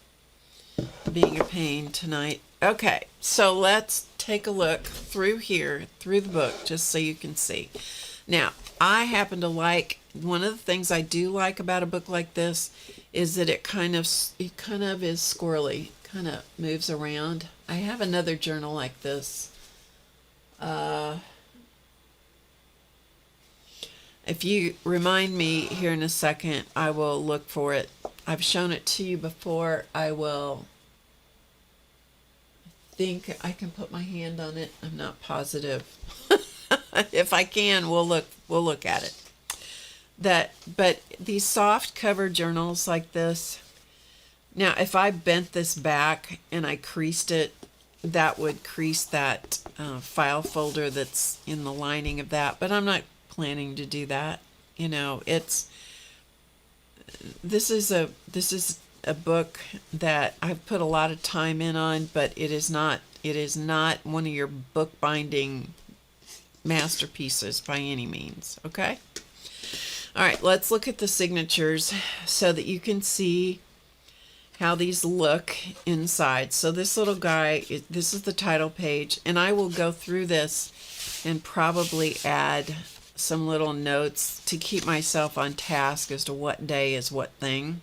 being a pain tonight. Okay, so let's take a look through here, through the book, just so you can see. Now, I happen to like, one of the things I do like about a book like this is that it kind of is squirrely, kind of moves around. I have another journal like this. If you remind me here in a second, I will look for it. I've shown it to you before. I think I can put my hand on it. I'm not positive. If I can, we'll look at it. But these soft cover journals like this. Now, if I bent this back and I creased it, that would crease that file folder that's in the lining of that. But I'm not planning to do that. You know, this is a book that I've put a lot of time in on, but it is not one of your bookbinding masterpieces by any means. Okay. All right, let's look at the signatures so that you can see how these look inside. So this little guy, this is the title page, and I will go through this and probably add some little notes to keep myself on task as to what day is what thing.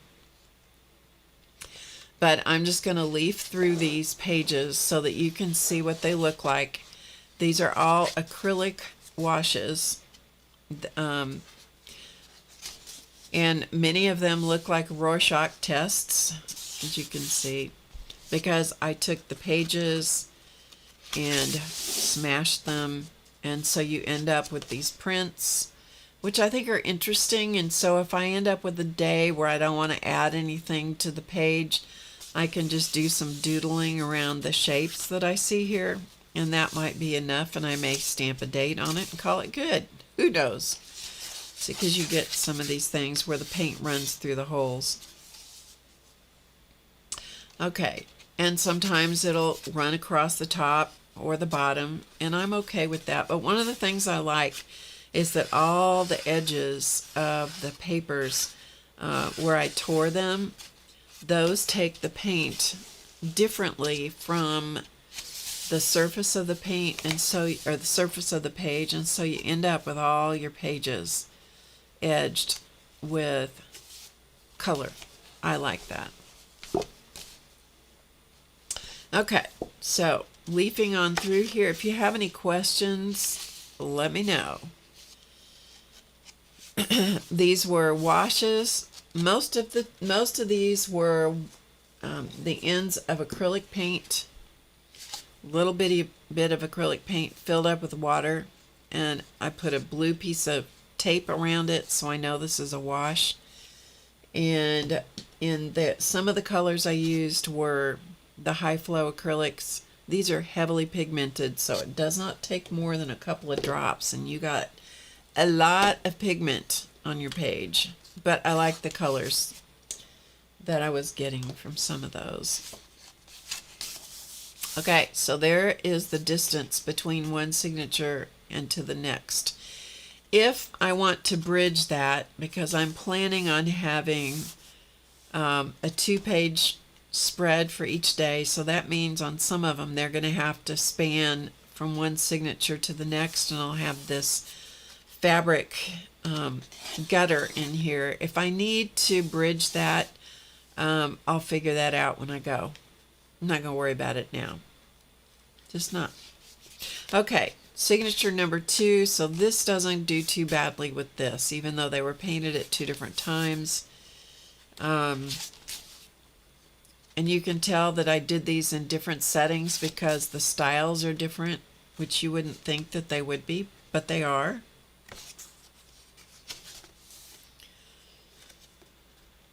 But I'm just going to leaf through these pages so that you can see what they look like. These are all acrylic washes. And many of them look like Rorschach tests, as you can see, because I took the pages and smashed them, and so you end up with these prints, which I think are interesting. And so if I end up with a day where I don't want to add anything to the page, I can just do some doodling around the shapes that I see here, and that might be enough, and I may stamp a date on it and call it good. Who knows? Because you get some of these things where the paint runs through the holes. Okay, and sometimes it'll run across the top or the bottom, and I'm okay with that. But one of the things I like is that all the edges of the papers where I tore them, those take the paint differently from the surface of the paint, and so, or the surface of the page, and so you end up with all your pages edged with color. I like that. Okay, so leafing on through here. If you have any questions, let me know. These were washes. Most of these were the ends of acrylic paint, little bitty bit of acrylic paint filled up with water, and I put a blue piece of tape around it so I know this is a wash. And some of the colors I used were the high flow acrylics. These are heavily pigmented, so it does not take more than a couple of drops, and you got a lot of pigment on your page. But I like the colors that I was getting from some of those. Okay, so there is the distance between one signature and to the next. If I want to bridge that, because I'm planning on having a 2-page spread for each day, so that means on some of them they're going to have to span from one signature to the next, and I'll have this fabric gutter in here. If I need to bridge that, I'll figure that out when I go. I'm not going to worry about it now. Just not. Okay, signature number 2. So this doesn't do too badly with this, even though they were painted at 2 different times. And you can tell that I did these in different settings because the styles are different, which you wouldn't think that they would be, but they are.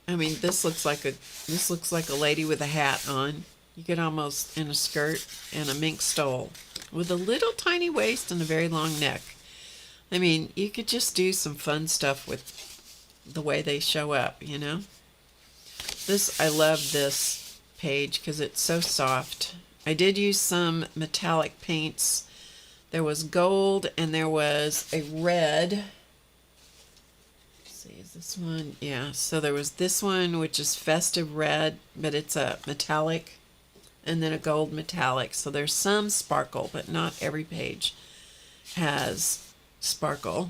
I mean, this looks like a lady with a hat on. You get almost in a skirt and a mink stole with a little tiny waist and a very long neck. I mean, you could just do some fun stuff with the way they show up, you know. I love this page because it's so soft. I did use some metallic paints. There was gold and there was a red. Is this one? Yeah, so there was this one, which is festive red, but it's a metallic, and then a gold metallic. So there's some sparkle, but not every page has sparkle.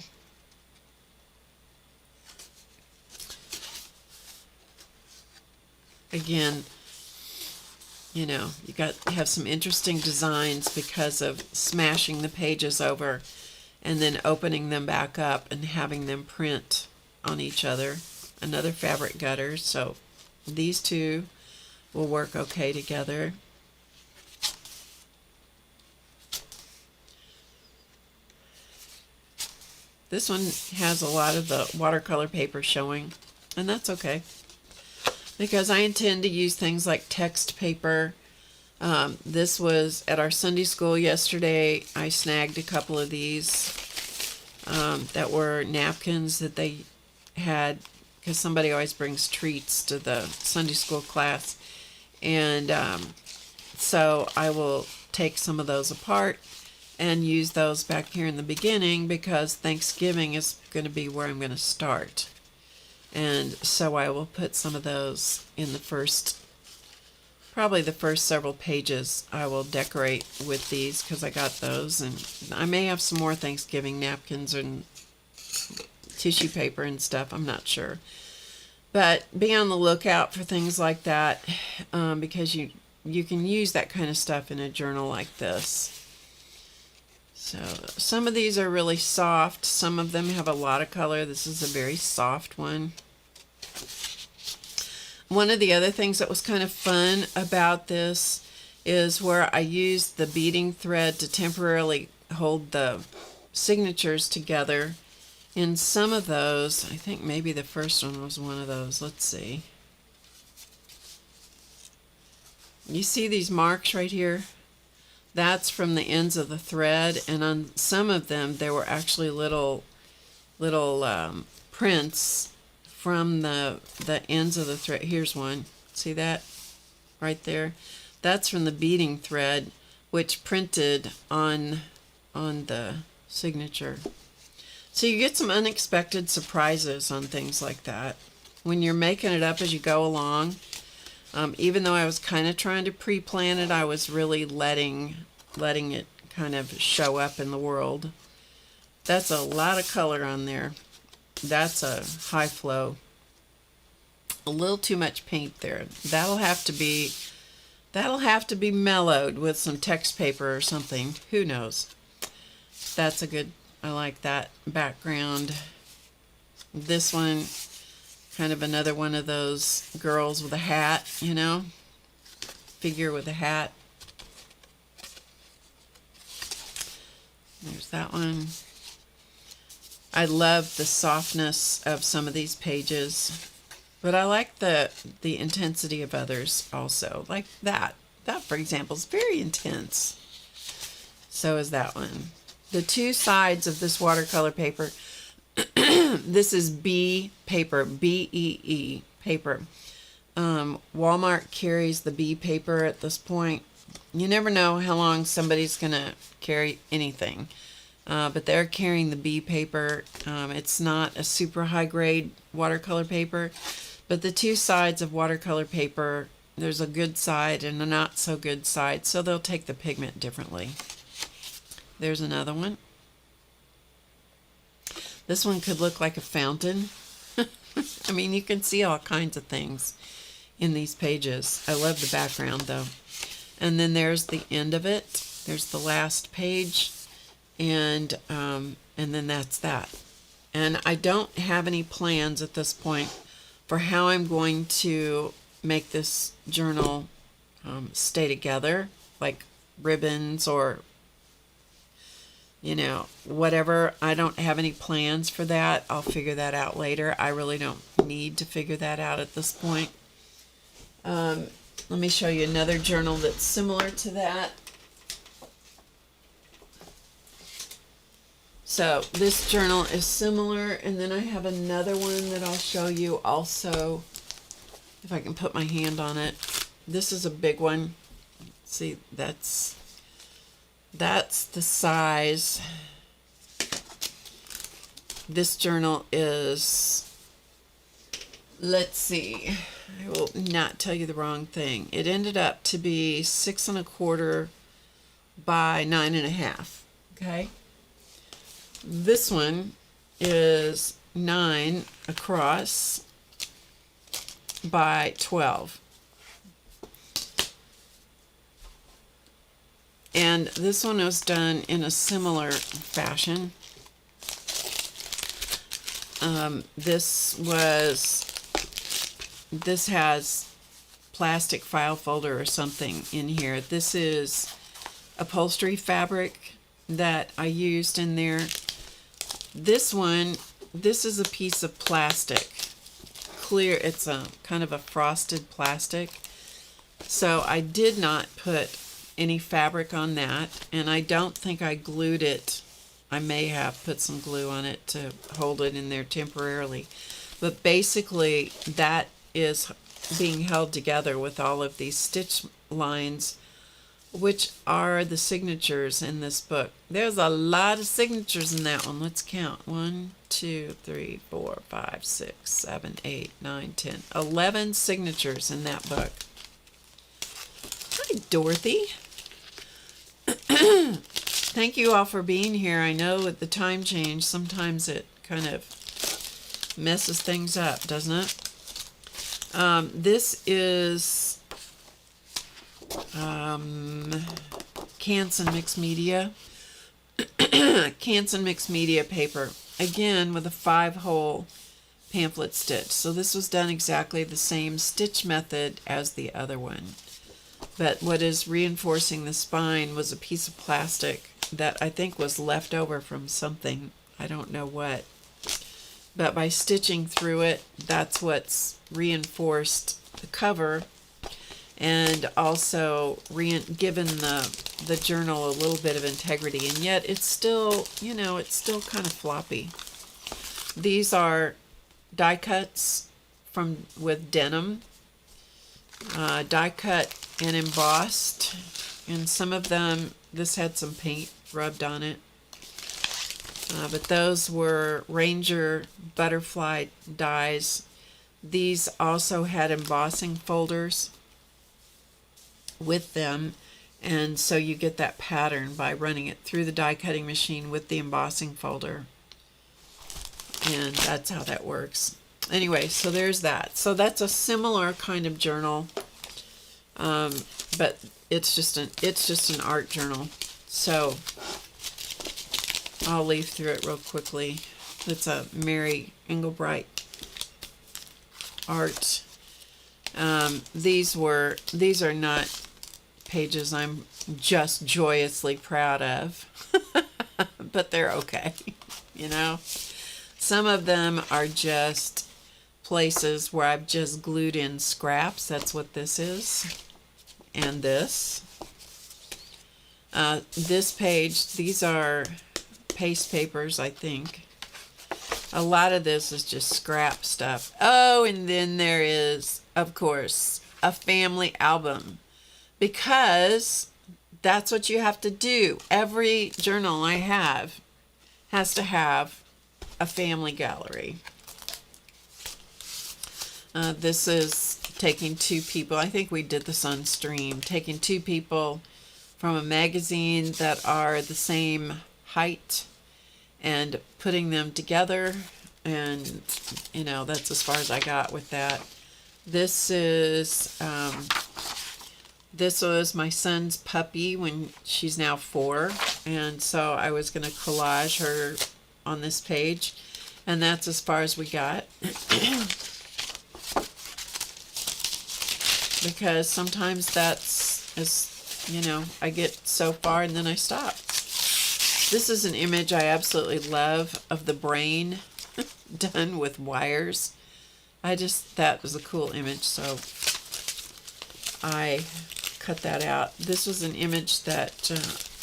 Again, you know, you have some interesting designs because of smashing the pages over and then opening them back up and having them print on each other. Another fabric gutter, so these two will work okay together. This one has a lot of the watercolor paper showing, and that's okay because I intend to use things like text paper. This was at our Sunday school yesterday. I snagged a couple of these that were napkins that they had, because somebody always brings treats to the Sunday school class, and so I will take some of those apart and use those back here in the beginning because Thanksgiving is going to be where I'm going to start, and so I will put some of those in probably the first several pages. I will decorate with these because I got those, and I may have some more Thanksgiving napkins and tissue paper and stuff. I'm not sure, but be on the lookout for things like that because you can use that kind of stuff in a journal like this. So some of these are really soft. Some of them have a lot of color. This is a very soft one. One of the other things that was kind of fun about this is where I used the beading thread to temporarily hold the signatures together. In some of those, I think maybe the first one was one of those. Let's see. You see these marks right here? That's from the ends of the thread, and on some of them there were actually little prints from the ends of the thread. Here's one. See that? Right there? That's from the beading thread, which printed on the signature. So you get some unexpected surprises on things like that when you're making it up as you go along. Even though I was kind of trying to pre-plan it, I was really letting it kind of show up in the world. That's a lot of color on there. That's a high flow. A little too much paint there. That'll have to be mellowed with some text paper or something. Who knows? That's a good, I like that background. This one, kind of another one of those girls with a hat, you know. figure with a hat. There's that one. I love the softness of some of these pages, but I like the intensity of others also. Like that. That, for example, is very intense. So is that one. The two sides of this watercolor paper, this is B paper, B-E-E paper. Walmart carries the B paper at this point. You never know how long somebody's going to carry anything. But they're carrying the B paper. It's not a super high grade watercolor paper, but the two sides of watercolor paper, there's a good side and a not so good side, so they'll take the pigment differently. There's another one. This one could look like a fountain. I mean, you can see all kinds of things in these pages. I love the background though. And then there's the end of it. There's the last page. And then that's that. And I don't have any plans at this point for how I'm going to make this journal stay together, like ribbons or, you know, whatever. I don't have any plans for that. I'll figure that out later. I really don't need to figure that out at this point. Let me show you another journal that's similar to that. So this journal is similar, and then I have another one that I'll show you also, if I can put my hand on it. This is a big one. See, that's the size. This journal is, let's see, I will not tell you the wrong thing. It ended up to be 6 1/4 by 9 1/2. Okay. This one is 9 across by 12. And this one was done in a similar fashion. This has plastic file folder or something in here. This is upholstery fabric that I used in there. This one, this is a piece of plastic. Clear, it's a kind of a frosted plastic. So I did not put any fabric on that, and I don't think I glued it. I may have put some glue on it to hold it in there temporarily. But basically that is being held together with all of these stitch lines, which are the signatures in this book. There's a lot of signatures in that one. Let's count. 1, 2, 3, 4, 5, 6, 7, 8, 9, 10, 11 signatures in that book. Hi, Dorothy. Thank you all for being here. I know with the time change, sometimes it kind of messes things up, doesn't it? This is Canson Mixed Media. Canson Mixed Media paper. Again, with a 5-hole pamphlet stitch. So this was done exactly the same stitch method as the other one. But what is reinforcing the spine was a piece of plastic that I think was left over from something. I don't know what. But by stitching through it, that's what's reinforced the cover and also given the journal a little bit of integrity. And yet it's still, you know, it's still kind of floppy. These are die cuts with denim. Die cut and embossed, and some of them, this had some paint rubbed on it, but those were Ranger butterfly dies. These also had embossing folders with them, and so you get that pattern by running it through the die cutting machine with the embossing folder, and that's how that works. Anyway, so there's that. So that's a similar kind of journal, but it's just an art journal. So I'll leaf through it real quickly. It's a Mary Engelbright art. These are not pages I'm just joyously proud of. But they're okay, you know. Some of them are just places where I've just glued in scraps. That's what this is. And this. This page, these are paste papers, I think. A lot of this is just scrap stuff. Oh, and then there is, of course, a family album, because that's what you have to do. Every journal I have has to have a family gallery. This is taking two people. I think we did this on stream. Taking two people from a magazine that are the same height and putting them together. And, you know, that's as far as I got with that. This is, this was my son's puppy when she's now 4. And so I was going to collage her on this page. And that's as far as we got. Because sometimes that's, as you know, I get so far and then I stop. This is an image I absolutely love of the brain done with wires. That was a cool image, so I cut that out. This was an image that,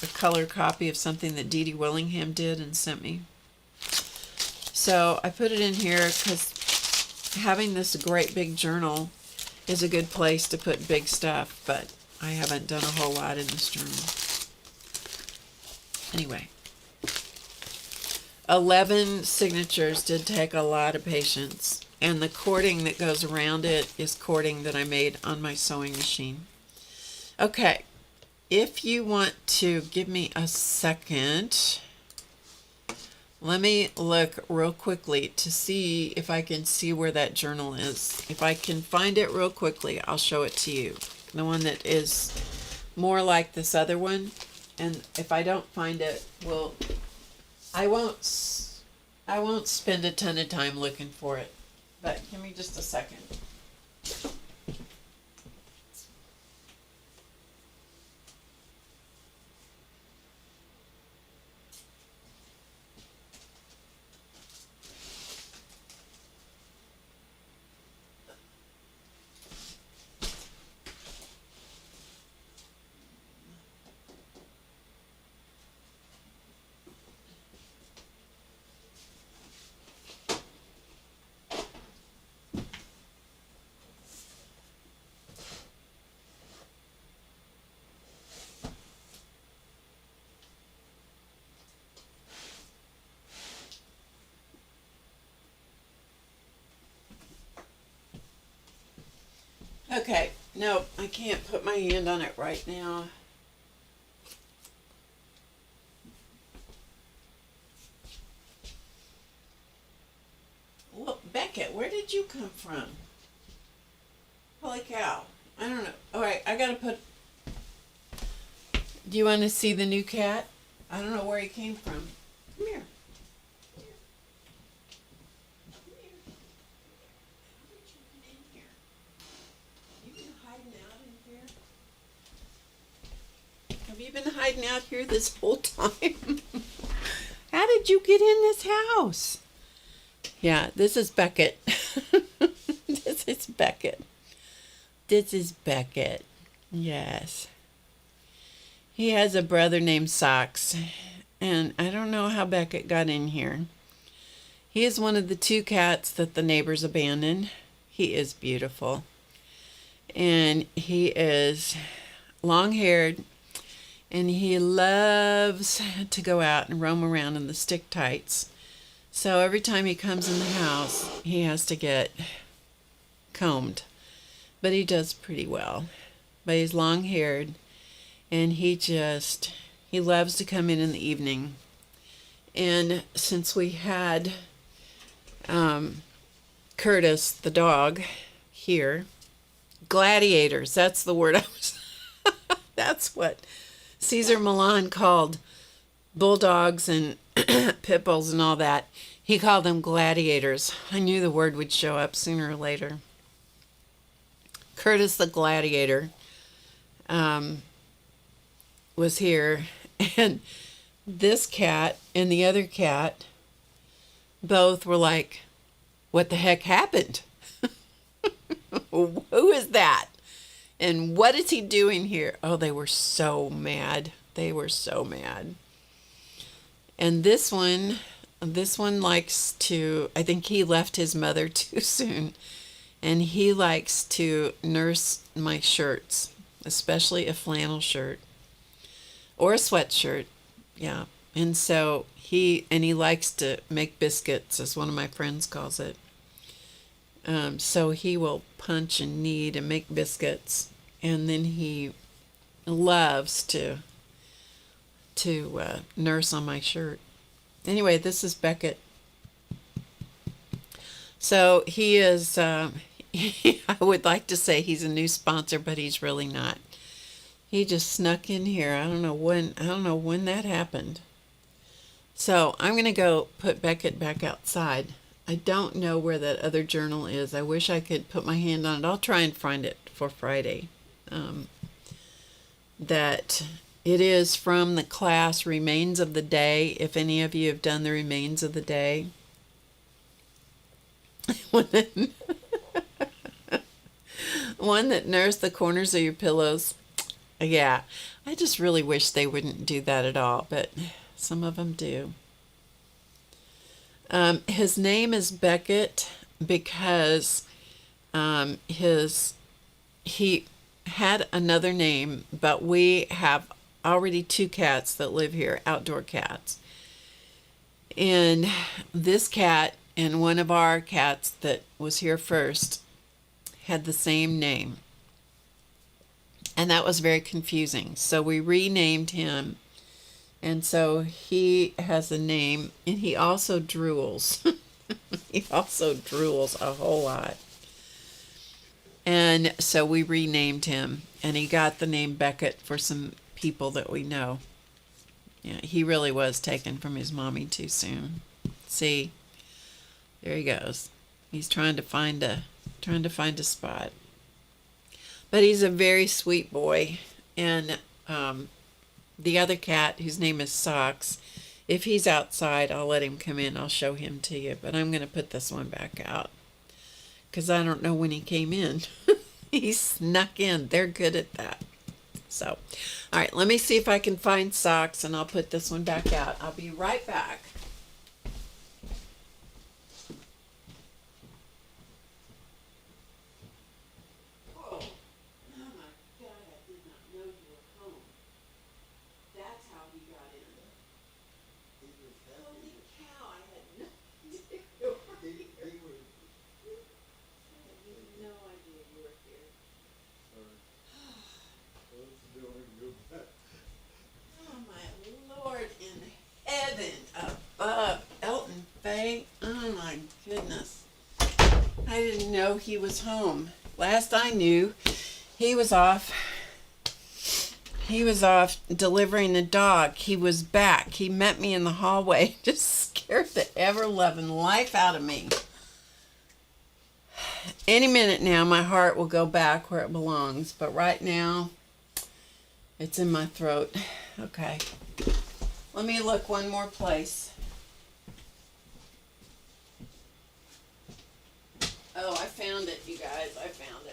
a color copy of something that Dee Dee Willingham did and sent me. So I put it in here because having this great big journal is a good place to put big stuff, but I haven't done a whole lot in this journal. Anyway, 11 signatures did take a lot of patience, and the cording that goes around it is cording that I made on my sewing machine. Okay, if you want to give me a second, let me look real quickly to see if I can see where that journal is. If I can find it real quickly, I'll show it to you. The one that is more like this other one. And if I don't find it, I won't spend a ton of time looking for it. But give me just a second. Okay, no, I can't put my hand on it right now. Look, Beckett, where did you come from? Holy cow. I don't know. Alright, I gotta put... Do you want to see the new cat? I don't know where he came from. Come here. Have you been hiding out here this whole time? How did you get in this house? Yeah, this is Beckett. This is Beckett. This is Beckett. Yes. He has a brother named Socks, and I don't know how Beckett got in here. He is one of the 2 cats that the neighbors abandoned. He is beautiful. And he is long-haired. And he loves to go out and roam around in the stick tights. So every time he comes in the house, he has to get combed. But he does pretty well. But he's long-haired, and he loves to come in the evening. And since we had Curtis, the dog, here, gladiators, that's the word I was... That's what Cesar Millan called bulldogs and pit bulls and all that. He called them gladiators. I knew the word would show up sooner or later. Curtis the gladiator was here, and this cat and the other cat both were like, what the heck happened? Who is that? And what is he doing here? Oh, they were so mad. They were so mad. And this one likes to, I think he left his mother too soon. And he likes to nurse my shirts, especially a flannel shirt or a sweatshirt. Yeah. And so he likes to make biscuits, as one of my friends calls it. So he will punch and knead and make biscuits. And then he loves to nurse on my shirt. Anyway, this is Beckett. So he is, I would like to say he's a new sponsor, but he's really not. He just snuck in here. I don't know when that happened. So I'm going to go put Beckett back outside. I don't know where that other journal is. I wish I could put my hand on it. I'll try and find it for Friday. That it is from the class Remains of the Day, if any of you have done the Remains of the Day. One that nursed the corners of your pillows. Yeah, I just really wish they wouldn't do that at all, but some of them do. His name is Beckett because he had another name, but we have already 2 cats that live here, outdoor cats. And this cat and one of our cats that was here first had the same name. And that was very confusing. So we renamed him. And so he has a name, and he also drools. He also drools a whole lot. And so we renamed him, and he got the name Beckett for some people that we know. Yeah, he really was taken from his mommy too soon. See, there he goes. He's trying to find a spot. But he's a very sweet boy, and the other cat, whose name is Socks, if he's outside, I'll let him come in. I'll show him to you. But I'm going to put this one back out because I don't know when he came in. He snuck in. They're good at that. So, all right, let me see if I can find Socks, and I'll put this one back out. I'll be right back. Oh my goodness. I didn't know he was home. Last I knew, he was off delivering a dog. He was back. He met me in the hallway. Just scared the ever-loving life out of me. Any minute now, my heart will go back where it belongs. But right now, it's in my throat. Okay. Let me look one more place. Oh, I found it, you guys. I found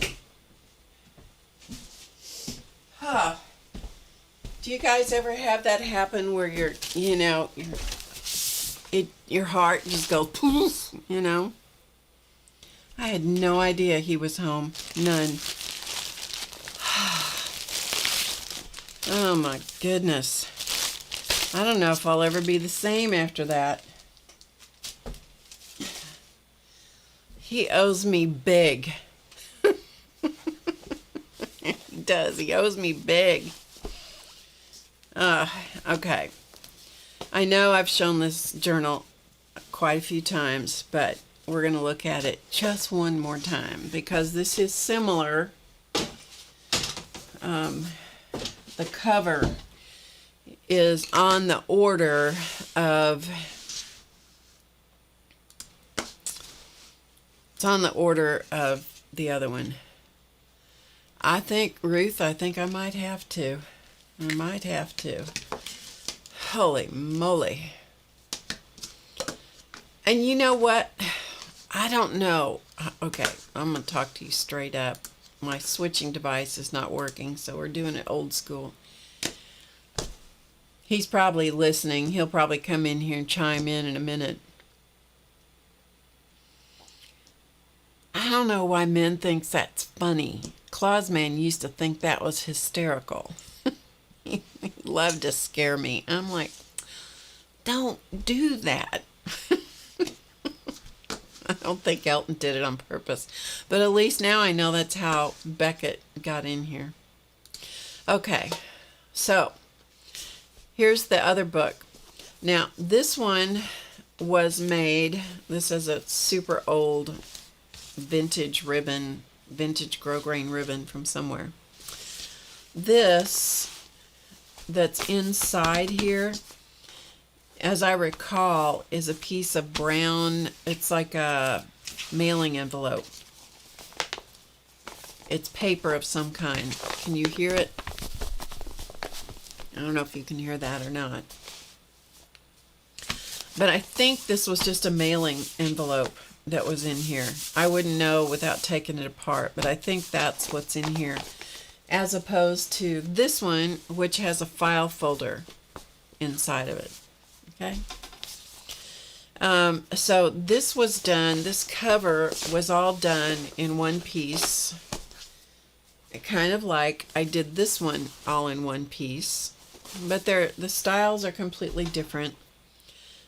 it. Huh. Do you guys ever have that happen where your heart just goes poof, I had no idea he was home. None. Oh my goodness. I don't know if I'll ever be the same after that. He owes me big. He does. He owes me big. Okay. I know I've shown this journal quite a few times, but we're going to look at it just one more time because this is similar. The cover is on the order of the other one. I think, Ruth, I think I might have to. I might have to. Holy moly. And you know what? I don't know. Okay, I'm going to talk to you straight up. My switching device is not working, so we're doing it old school. He's probably listening. He'll probably come in here and chime in a minute. I don't know why men think that's funny. Clausman used to think that was hysterical. He loved to scare me. I'm like, don't do that. I don't think Elton did it on purpose. But at least now I know that's how Beckett got in here. Okay, so here's the other book. Now, this one was made, this is a super old vintage ribbon, vintage grosgrain ribbon from somewhere. This that's inside here, as I recall, is a piece of brown, it's like a mailing envelope. It's paper of some kind. Can you hear it? I don't know if you can hear that or not. But I think this was just a mailing envelope that was in here. I wouldn't know without taking it apart, but I think that's what's in here. As opposed to this one, which has a file folder inside of it. Okay? So this was done, this cover was all done in one piece. Kind of like I did this one all in one piece. But the styles are completely different.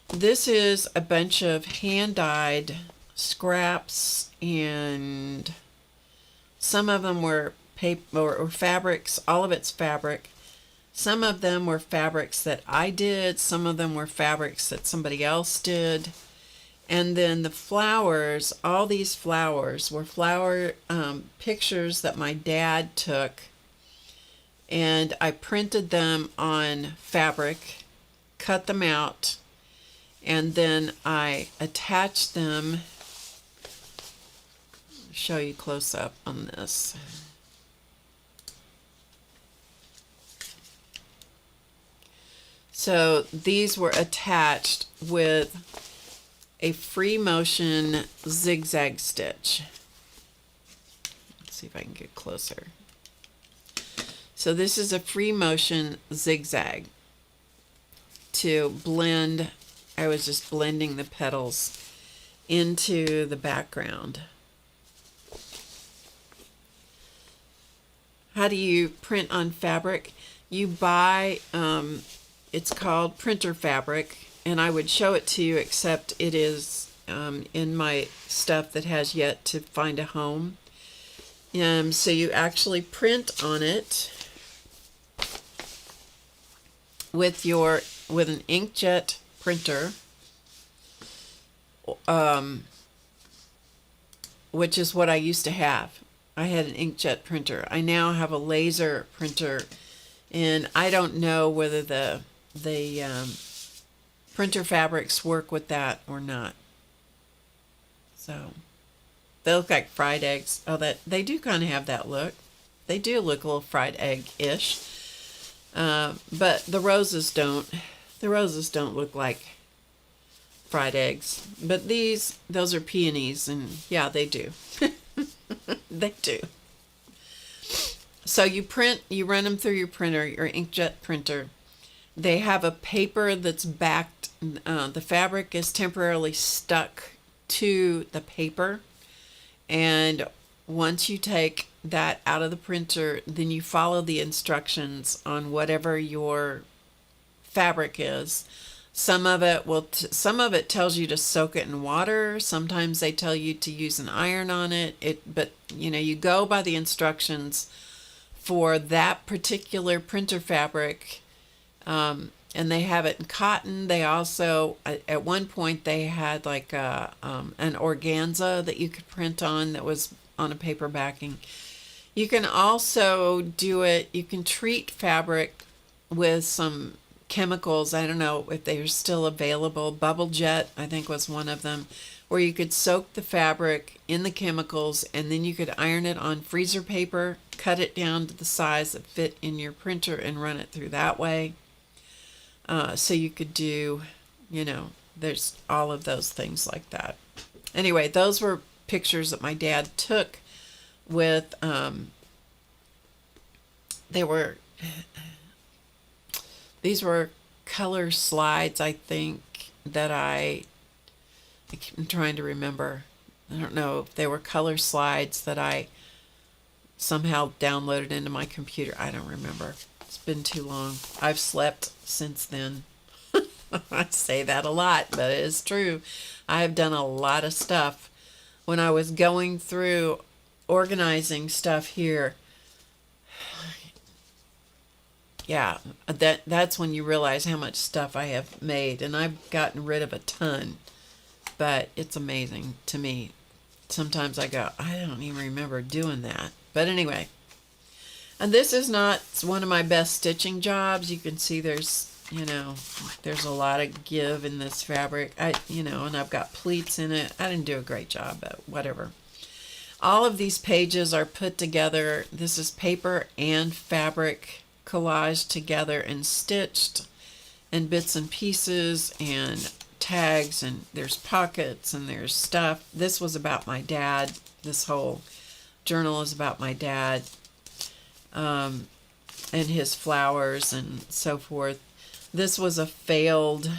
This is a bunch of hand-dyed scraps, and some of them were paper or fabrics. All of it's fabric. Some of them were fabrics that I did. Some of them were fabrics that somebody else did. And then the flowers, all these flowers were flower pictures that my dad took. And I printed them on fabric, cut them out, and then I attached them. Show you close up on this. So these were attached with a free motion zigzag stitch. Let's see if I can get closer. So this is a free motion zigzag to blend. I was just blending the petals into the background. How do you print on fabric? You buy, it's called printer fabric, and I would show it to you, except it is in my stuff that has yet to find a home. So you actually print on it with an inkjet printer, which is what I used to have. I had an inkjet printer. I now have a laser printer, and I don't know whether the printer fabrics work with that or not. So they look like fried eggs. Oh, that they do kind of have that look. They do look a little fried egg-ish. But the roses don't. The roses don't look like fried eggs. But those are peonies, and yeah, they do. They do. So you run them through your printer, your inkjet printer. They have a paper that's backed. The fabric is temporarily stuck to the paper, and once you take that out of the printer, then you follow the instructions on whatever your fabric is. Some of it tells you to soak it in water. Sometimes they tell you to use an iron on it. But you go by the instructions for that particular printer fabric. And they have it in cotton. They also, at one point, they had like an organza that you could print on that was on a paper backing. You can also do it, you can treat fabric with some chemicals. I don't know if they're still available. Bubble Jet, I think, was one of them, where you could soak the fabric in the chemicals, and then you could iron it on freezer paper, cut it down to the size that fit in your printer and run it through that way. So you could do, there's all of those things like that. Anyway, those were pictures that my dad took with, these were color slides, I think, that I'm trying to remember. I don't know if they were color slides that I somehow downloaded into my computer. I don't remember. It's been too long. I've slept since then. I say that a lot, but it is true. I've done a lot of stuff. When I was going through organizing stuff here, yeah, that's when you realize how much stuff I have made, and I've gotten rid of a ton, but it's amazing to me. Sometimes I go, I don't even remember doing that. But anyway, and this is not one of my best stitching jobs. You can see there's a lot of give in this fabric. And I've got pleats in it. I didn't do a great job, but whatever. All of these pages are put together. This is paper and fabric collaged together and stitched in bits and pieces and tags, and there's pockets and there's stuff. This was about my dad. This whole journal is about my dad, and his flowers and so forth. This was a failed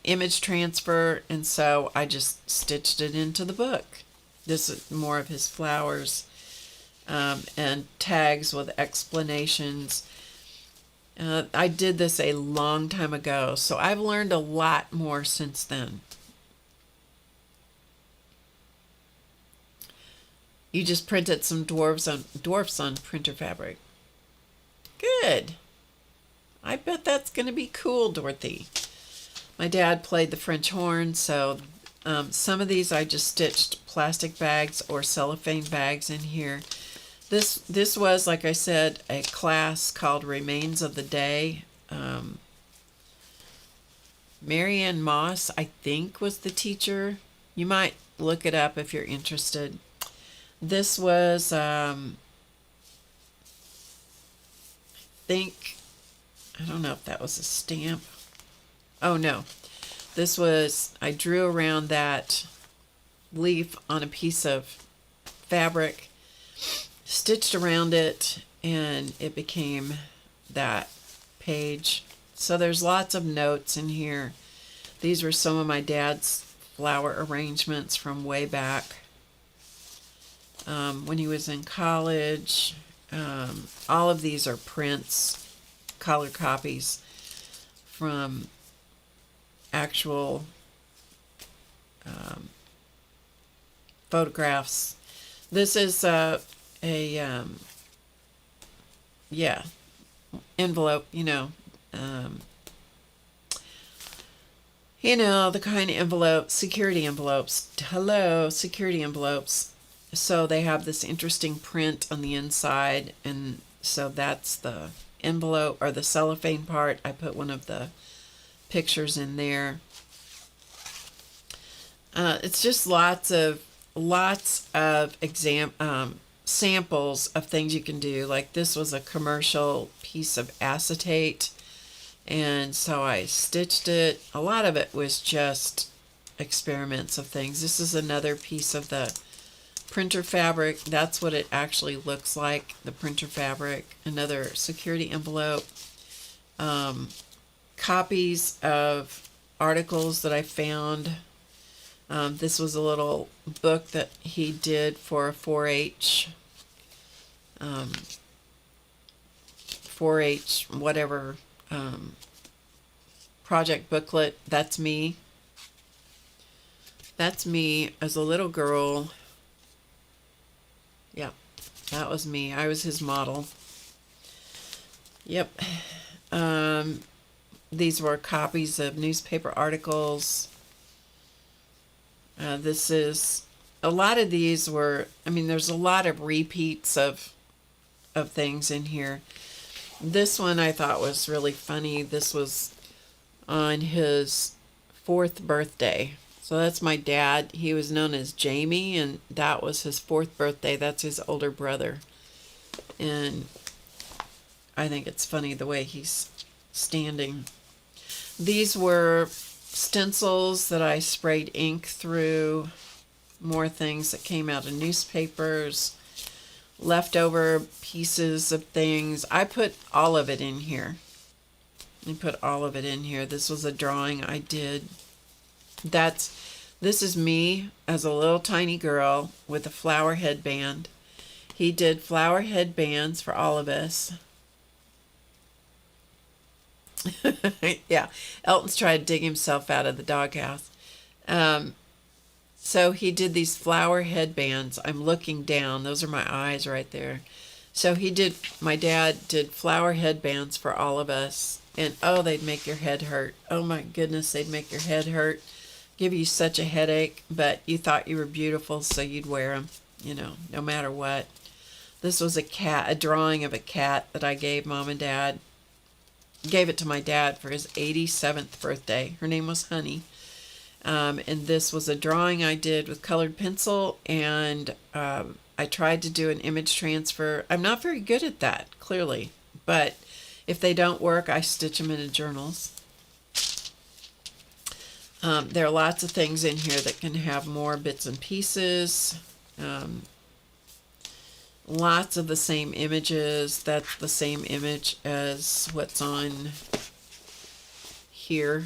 image transfer, and so I just stitched it into the book. This is more of his flowers, and tags with explanations. I did this a long time ago, so I've learned a lot more since then. You just printed some dwarfs on printer fabric. Good. I bet that's going to be cool, Dorothy. My dad played the French horn, so some of these I just stitched plastic bags or cellophane bags in here. This was, like I said, a class called Remains of the Day. Marianne Moss, I think, was the teacher. You might look it up if you're interested. This was, I don't know if that was a stamp. Oh, no. This was, I drew around that leaf on a piece of fabric, stitched around it, and it became that page. So there's lots of notes in here. These were some of my dad's flower arrangements from way back when he was in college. All of these are prints, color copies from actual photographs. This is envelope, the kind of envelope, security envelopes. Hello, security envelopes. So they have this interesting print on the inside, and so that's the envelope or the cellophane part. I put one of the pictures in there. It's just lots of samples of things you can do. Like this was a commercial piece of acetate, and so I stitched it. A lot of it was just experiments of things. This is another piece of the printer fabric. That's what it actually looks like, the printer fabric. Another security envelope. Copies of articles that I found. This was a little book that he did for a 4-H, 4-H whatever, project booklet. That's me. That's me as a little girl. Yeah, that was me. I was his model. Yep. These were copies of newspaper articles. This is, a lot of these were, there's a lot of repeats of things in here. This one I thought was really funny. This was on his 4th birthday. So that's my dad. He was known as Jamie, and that was his 4th birthday. That's his older brother. And I think it's funny the way he's standing. These were stencils that I sprayed ink through, more things that came out of newspapers, leftover pieces of things. I put all of it in here. This was a drawing I did. This is me as a little tiny girl with a flower headband. He did flower headbands for all of us. Yeah, Elton's trying to dig himself out of the doghouse. So he did these flower headbands. I'm looking down. Those are my eyes right there. So my dad did flower headbands for all of us. And oh, they'd make your head hurt. Oh my goodness, they'd make your head hurt. Give you such a headache, but you thought you were beautiful, so you'd wear them, no matter what. This was a drawing of a cat that I gave Mom and Dad. Gave it to my dad for his 87th birthday. Her name was Honey. And this was a drawing I did with colored pencil, and I tried to do an image transfer. I'm not very good at that, clearly, but if they don't work, I stitch them into journals. There are lots of things in here that can have more bits and pieces. Lots of the same images. That's the same image as what's on here.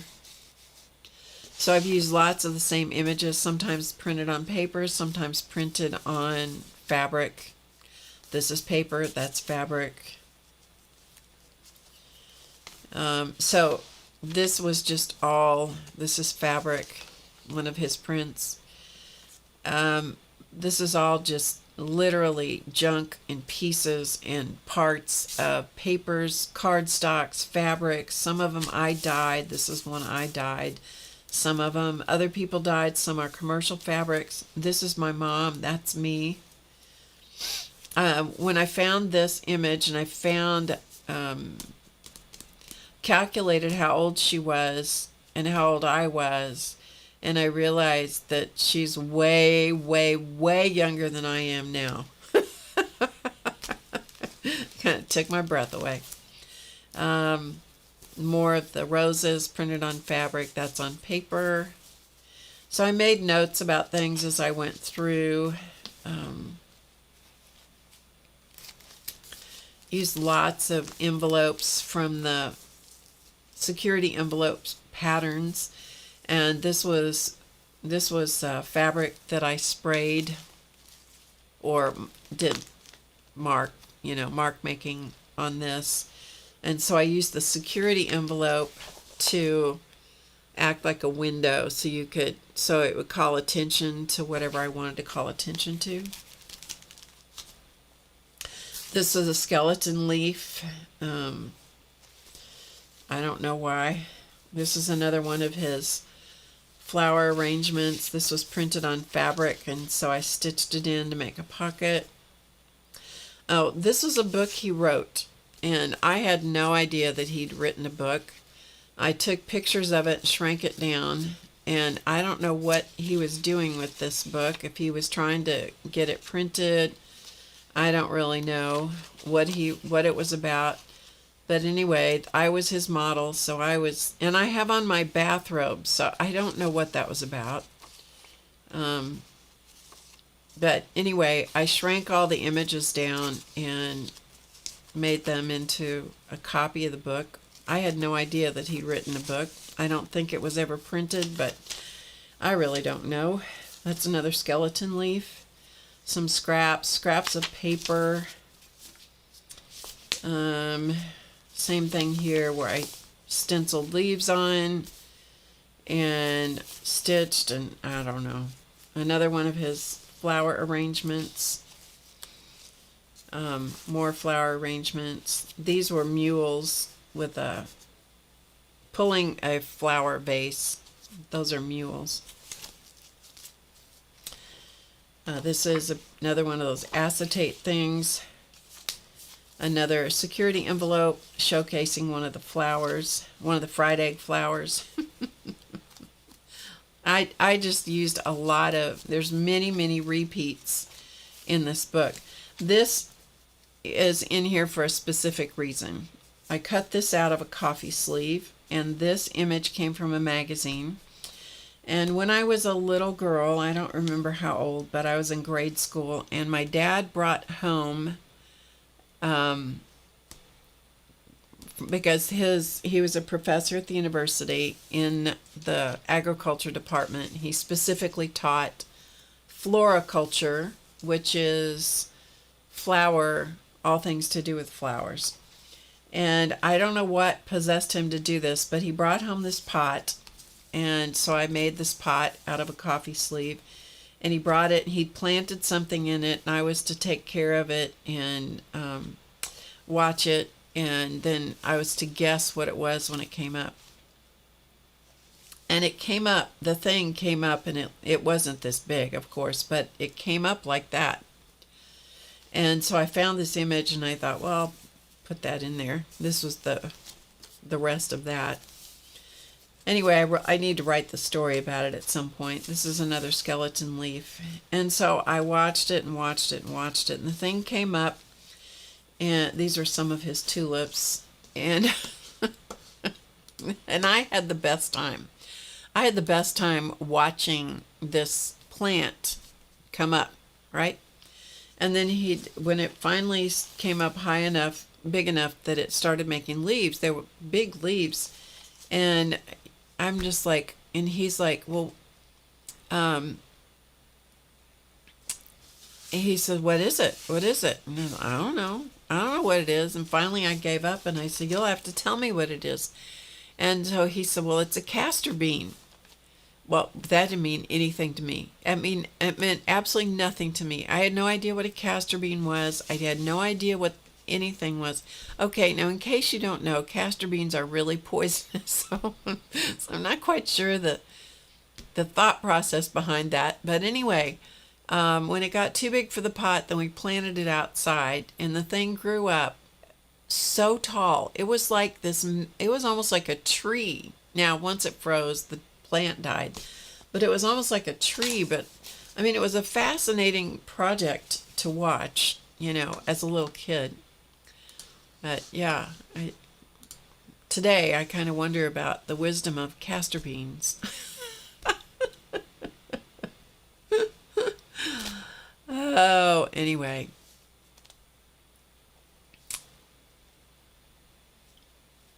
So I've used lots of the same images, sometimes printed on paper, sometimes printed on fabric. This is paper, that's fabric. So this was just this is fabric, one of his prints. This is all just literally junk and pieces and parts of papers, cardstocks, fabrics. Some of them I dyed. This is one I dyed. Some of them other people dyed. Some are commercial fabrics. This is my mom. That's me. When I found this image and I found calculated how old she was and how old I was, and I realized that she's way, way, way younger than I am now. Kind of took my breath away. More of the roses printed on fabric, that's on paper. So I made notes about things as I went through. Used lots of envelopes from the security envelopes patterns, and this was fabric that I sprayed or did mark making on this, and so I used the security envelope to act like a window, so it would call attention to whatever I wanted to call attention to. This is a skeleton leaf. I don't know why. This is another one of his flower arrangements. This was printed on fabric, and so I stitched it in to make a pocket. Oh, this was a book he wrote, and I had no idea that he'd written a book. I took pictures of it, shrank it down, and I don't know what he was doing with this book. If he was trying to get it printed, I don't really know what it was about. But anyway, I was his model, and I have on my bathrobe, so I don't know what that was about. But anyway, I shrank all the images down and made them into a copy of the book. I had no idea that he'd written a book. I don't think it was ever printed, but I really don't know. That's another skeleton leaf. Some scraps of paper. Same thing here where I stenciled leaves on and stitched, and I don't know. Another one of his flower arrangements. More flower arrangements. These were mules with pulling a flower vase. Those are mules. This is another one of those acetate things. Another security envelope showcasing one of the flowers, one of the fried egg flowers. I just used a lot of, there's many repeats in this book. This is in here for a specific reason. I cut this out of a coffee sleeve, and this image came from a magazine. And when I was a little girl, I don't remember how old, but I was in grade school, and my dad brought home, because he was a professor at the university in the agriculture department. He specifically taught floriculture, which is all things to do with flowers. And I don't know what possessed him to do this, but he brought home this pot. And so I made this pot out of a coffee sleeve. And he brought it, and he'd planted something in it, and I was to take care of it and watch it. And then I was to guess what it was when it came up. And it came up, the thing came up, and it wasn't this big, of course, but it came up like that. And so I found this image, and I thought, well, put that in there. This was the rest of that. Anyway, I need to write the story about it at some point. This is another skeleton leaf. And so I watched it and watched it and watched it. And the thing came up, and these are some of his tulips. And and I had the best time. I had the best time watching this plant come up, right? And then when it finally came up high enough, big enough that it started making leaves, there were big leaves. And I'm just like, and he's like, well, he said, what is it? What is it? And I said, I don't know. I don't know what it is. And finally I gave up, and I said, you'll have to tell me what it is. And so he said, well, it's a castor bean. Well, that didn't mean anything to me. It meant absolutely nothing to me. I had no idea what a castor bean was. I had no idea what anything was. Okay, now in case you don't know, castor beans are really poisonous. So I'm not quite sure the thought process behind that. But anyway, when it got too big for the pot, then we planted it outside, and the thing grew up so tall. It was like this, it was almost like a tree. Now, once it froze, the plant died, but it was almost like a tree. But I mean, it was a fascinating project to watch, as a little kid. But yeah, today I kind of wonder about the wisdom of castor beans. Oh, anyway.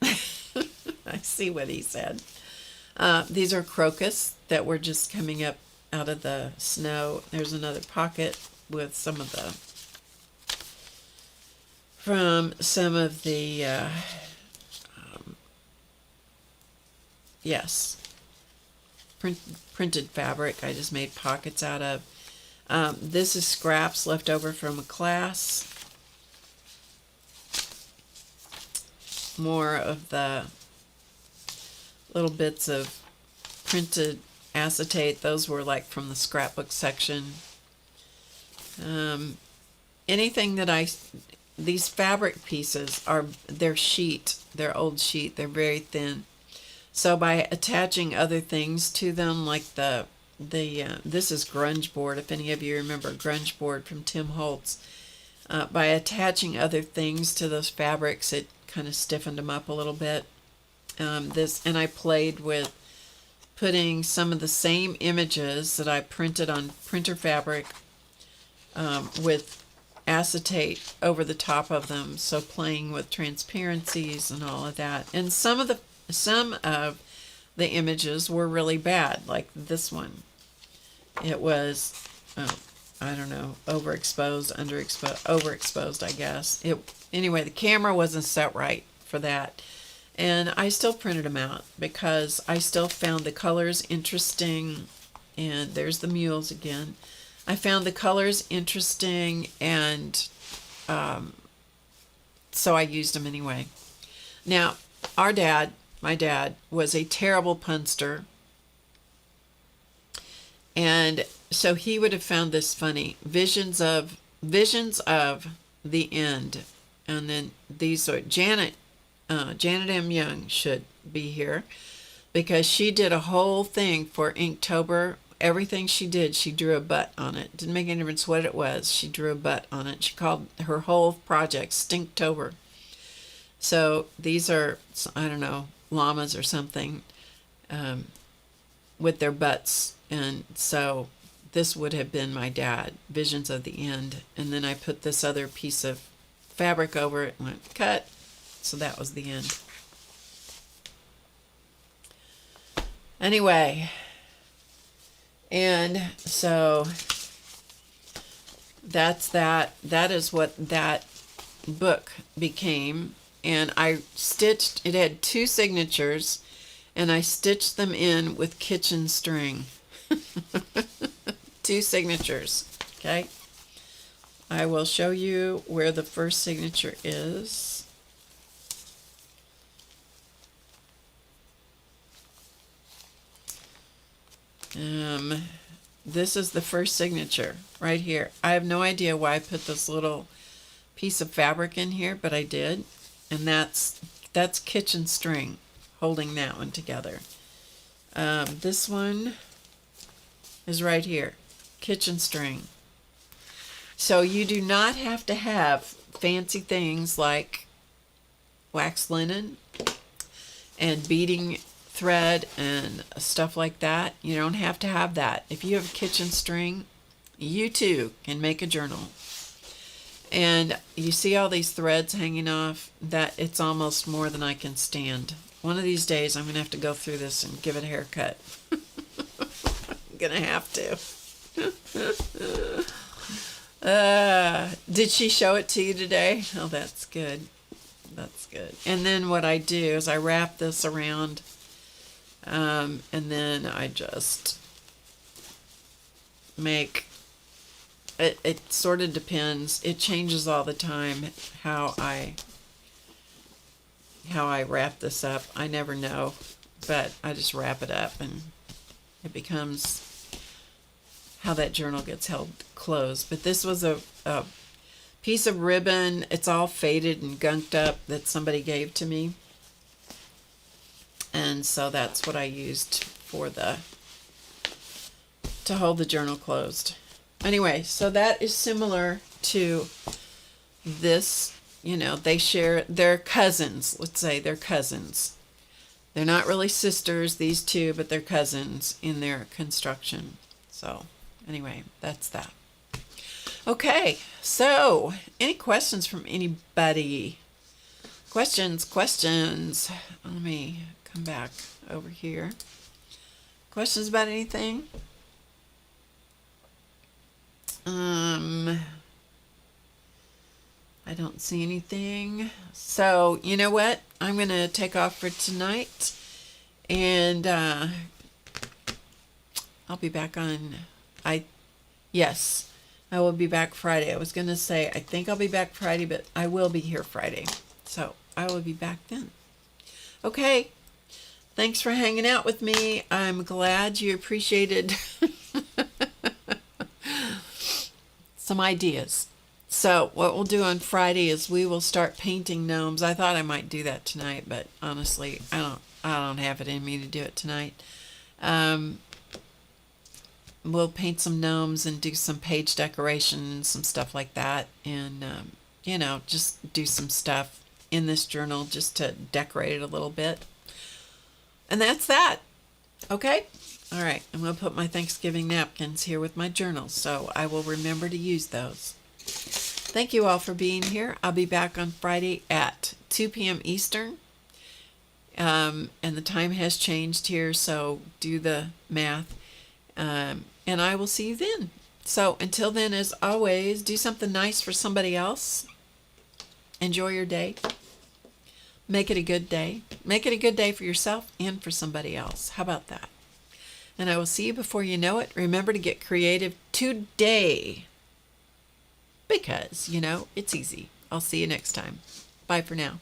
I see what he said. These are crocus that were just coming up out of the snow. There's another pocket with some of the printed fabric I just made pockets out of. This is scraps left over from a class. More of the little bits of printed acetate. Those were like from the scrapbook section. Anything that these fabric pieces they're old sheet, they're very thin. So by attaching other things to them, like this is grunge board, if any of you remember grunge board from Tim Holtz, by attaching other things to those fabrics, it kind of stiffened them up a little bit. And I played with putting some of the same images that I printed on printer fabric with acetate over the top of them, so playing with transparencies and all of that. And some of the images were really bad, like this one. It was, I don't know, overexposed, underexposed, overexposed, I guess. Anyway, the camera wasn't set right for that. And I still printed them out because I still found the colors interesting. And there's the mules again. I found the colors interesting, and so I used them anyway. Now, my dad, was a terrible punster. And so he would have found this funny. Visions of the end. And then these are Janet M. Young should be here. because she did a whole thing for Inktober. Everything she did, she drew a butt on it. Didn't make any difference what it was. She drew a butt on it. She called her whole project Stinktober. So these are, I don't know, llamas or something with their butts. And so this would have been my dad, Visions of the End. And then I put this other piece of fabric over it and went cut. So that was the end. Anyway, and so that's that. That is what that book became. And I stitched, it had 2 signatures, and I stitched them in with kitchen string. 2 signatures, okay? I will show you where the first signature is. This is the first signature right here. I have no idea why I put this little piece of fabric in here, but I did. And that's kitchen string holding that one together. This one is right here, kitchen string. So you do not have to have fancy things like wax linen and beading thread and stuff like that. You don't have to have that. If you have kitchen string, you too can make a journal. And you see all these threads hanging off, that it's almost more than I can stand. One of these days I'm going to have to go through this and give it a haircut. I'm going to have to. Did she show it to you today? Oh, that's good. That's good. And then what I do is I wrap this around, and then I just make... It sort of depends. It changes all the time how I wrap this up. I never know, but I just wrap it up and it becomes how that journal gets held closed. But this was a piece of ribbon. It's all faded and gunked up that somebody gave to me. And so that's what I used for to hold the journal closed. Anyway, so that is similar to this. You know, they share, they're cousins. Let's say they're cousins. They're not really sisters, these two, but they're cousins in their construction. So anyway, that's that. Okay, so any questions from anybody? Questions. Let me come back over here. Questions about anything? I don't see anything. So, you know what? I'm going to take off for tonight. And I'll be back on... Yes, I will be back Friday. I was going to say, I think I'll be back Friday, but I will be here Friday. So, I will be back then. Okay. Thanks for hanging out with me. I'm glad you appreciated... some ideas. So what we'll do on Friday is we will start painting gnomes. I thought I might do that tonight, but honestly, I don't have it in me to do it tonight. We'll paint some gnomes and do some page decoration and some stuff like that, and you know, just do some stuff in this journal just to decorate it a little bit. And that's that. Okay. All right, I'm going to put my Thanksgiving napkins here with my journals, so I will remember to use those. Thank you all for being here. I'll be back on Friday at 2 p.m. Eastern, and the time has changed here, so do the math, and I will see you then. So until then, as always, do something nice for somebody else. Enjoy your day. Make it a good day. Make it a good day for yourself and for somebody else. How about that? And I will see you before you know it. Remember to get creative today, because, you know, it's easy. I'll see you next time. Bye for now.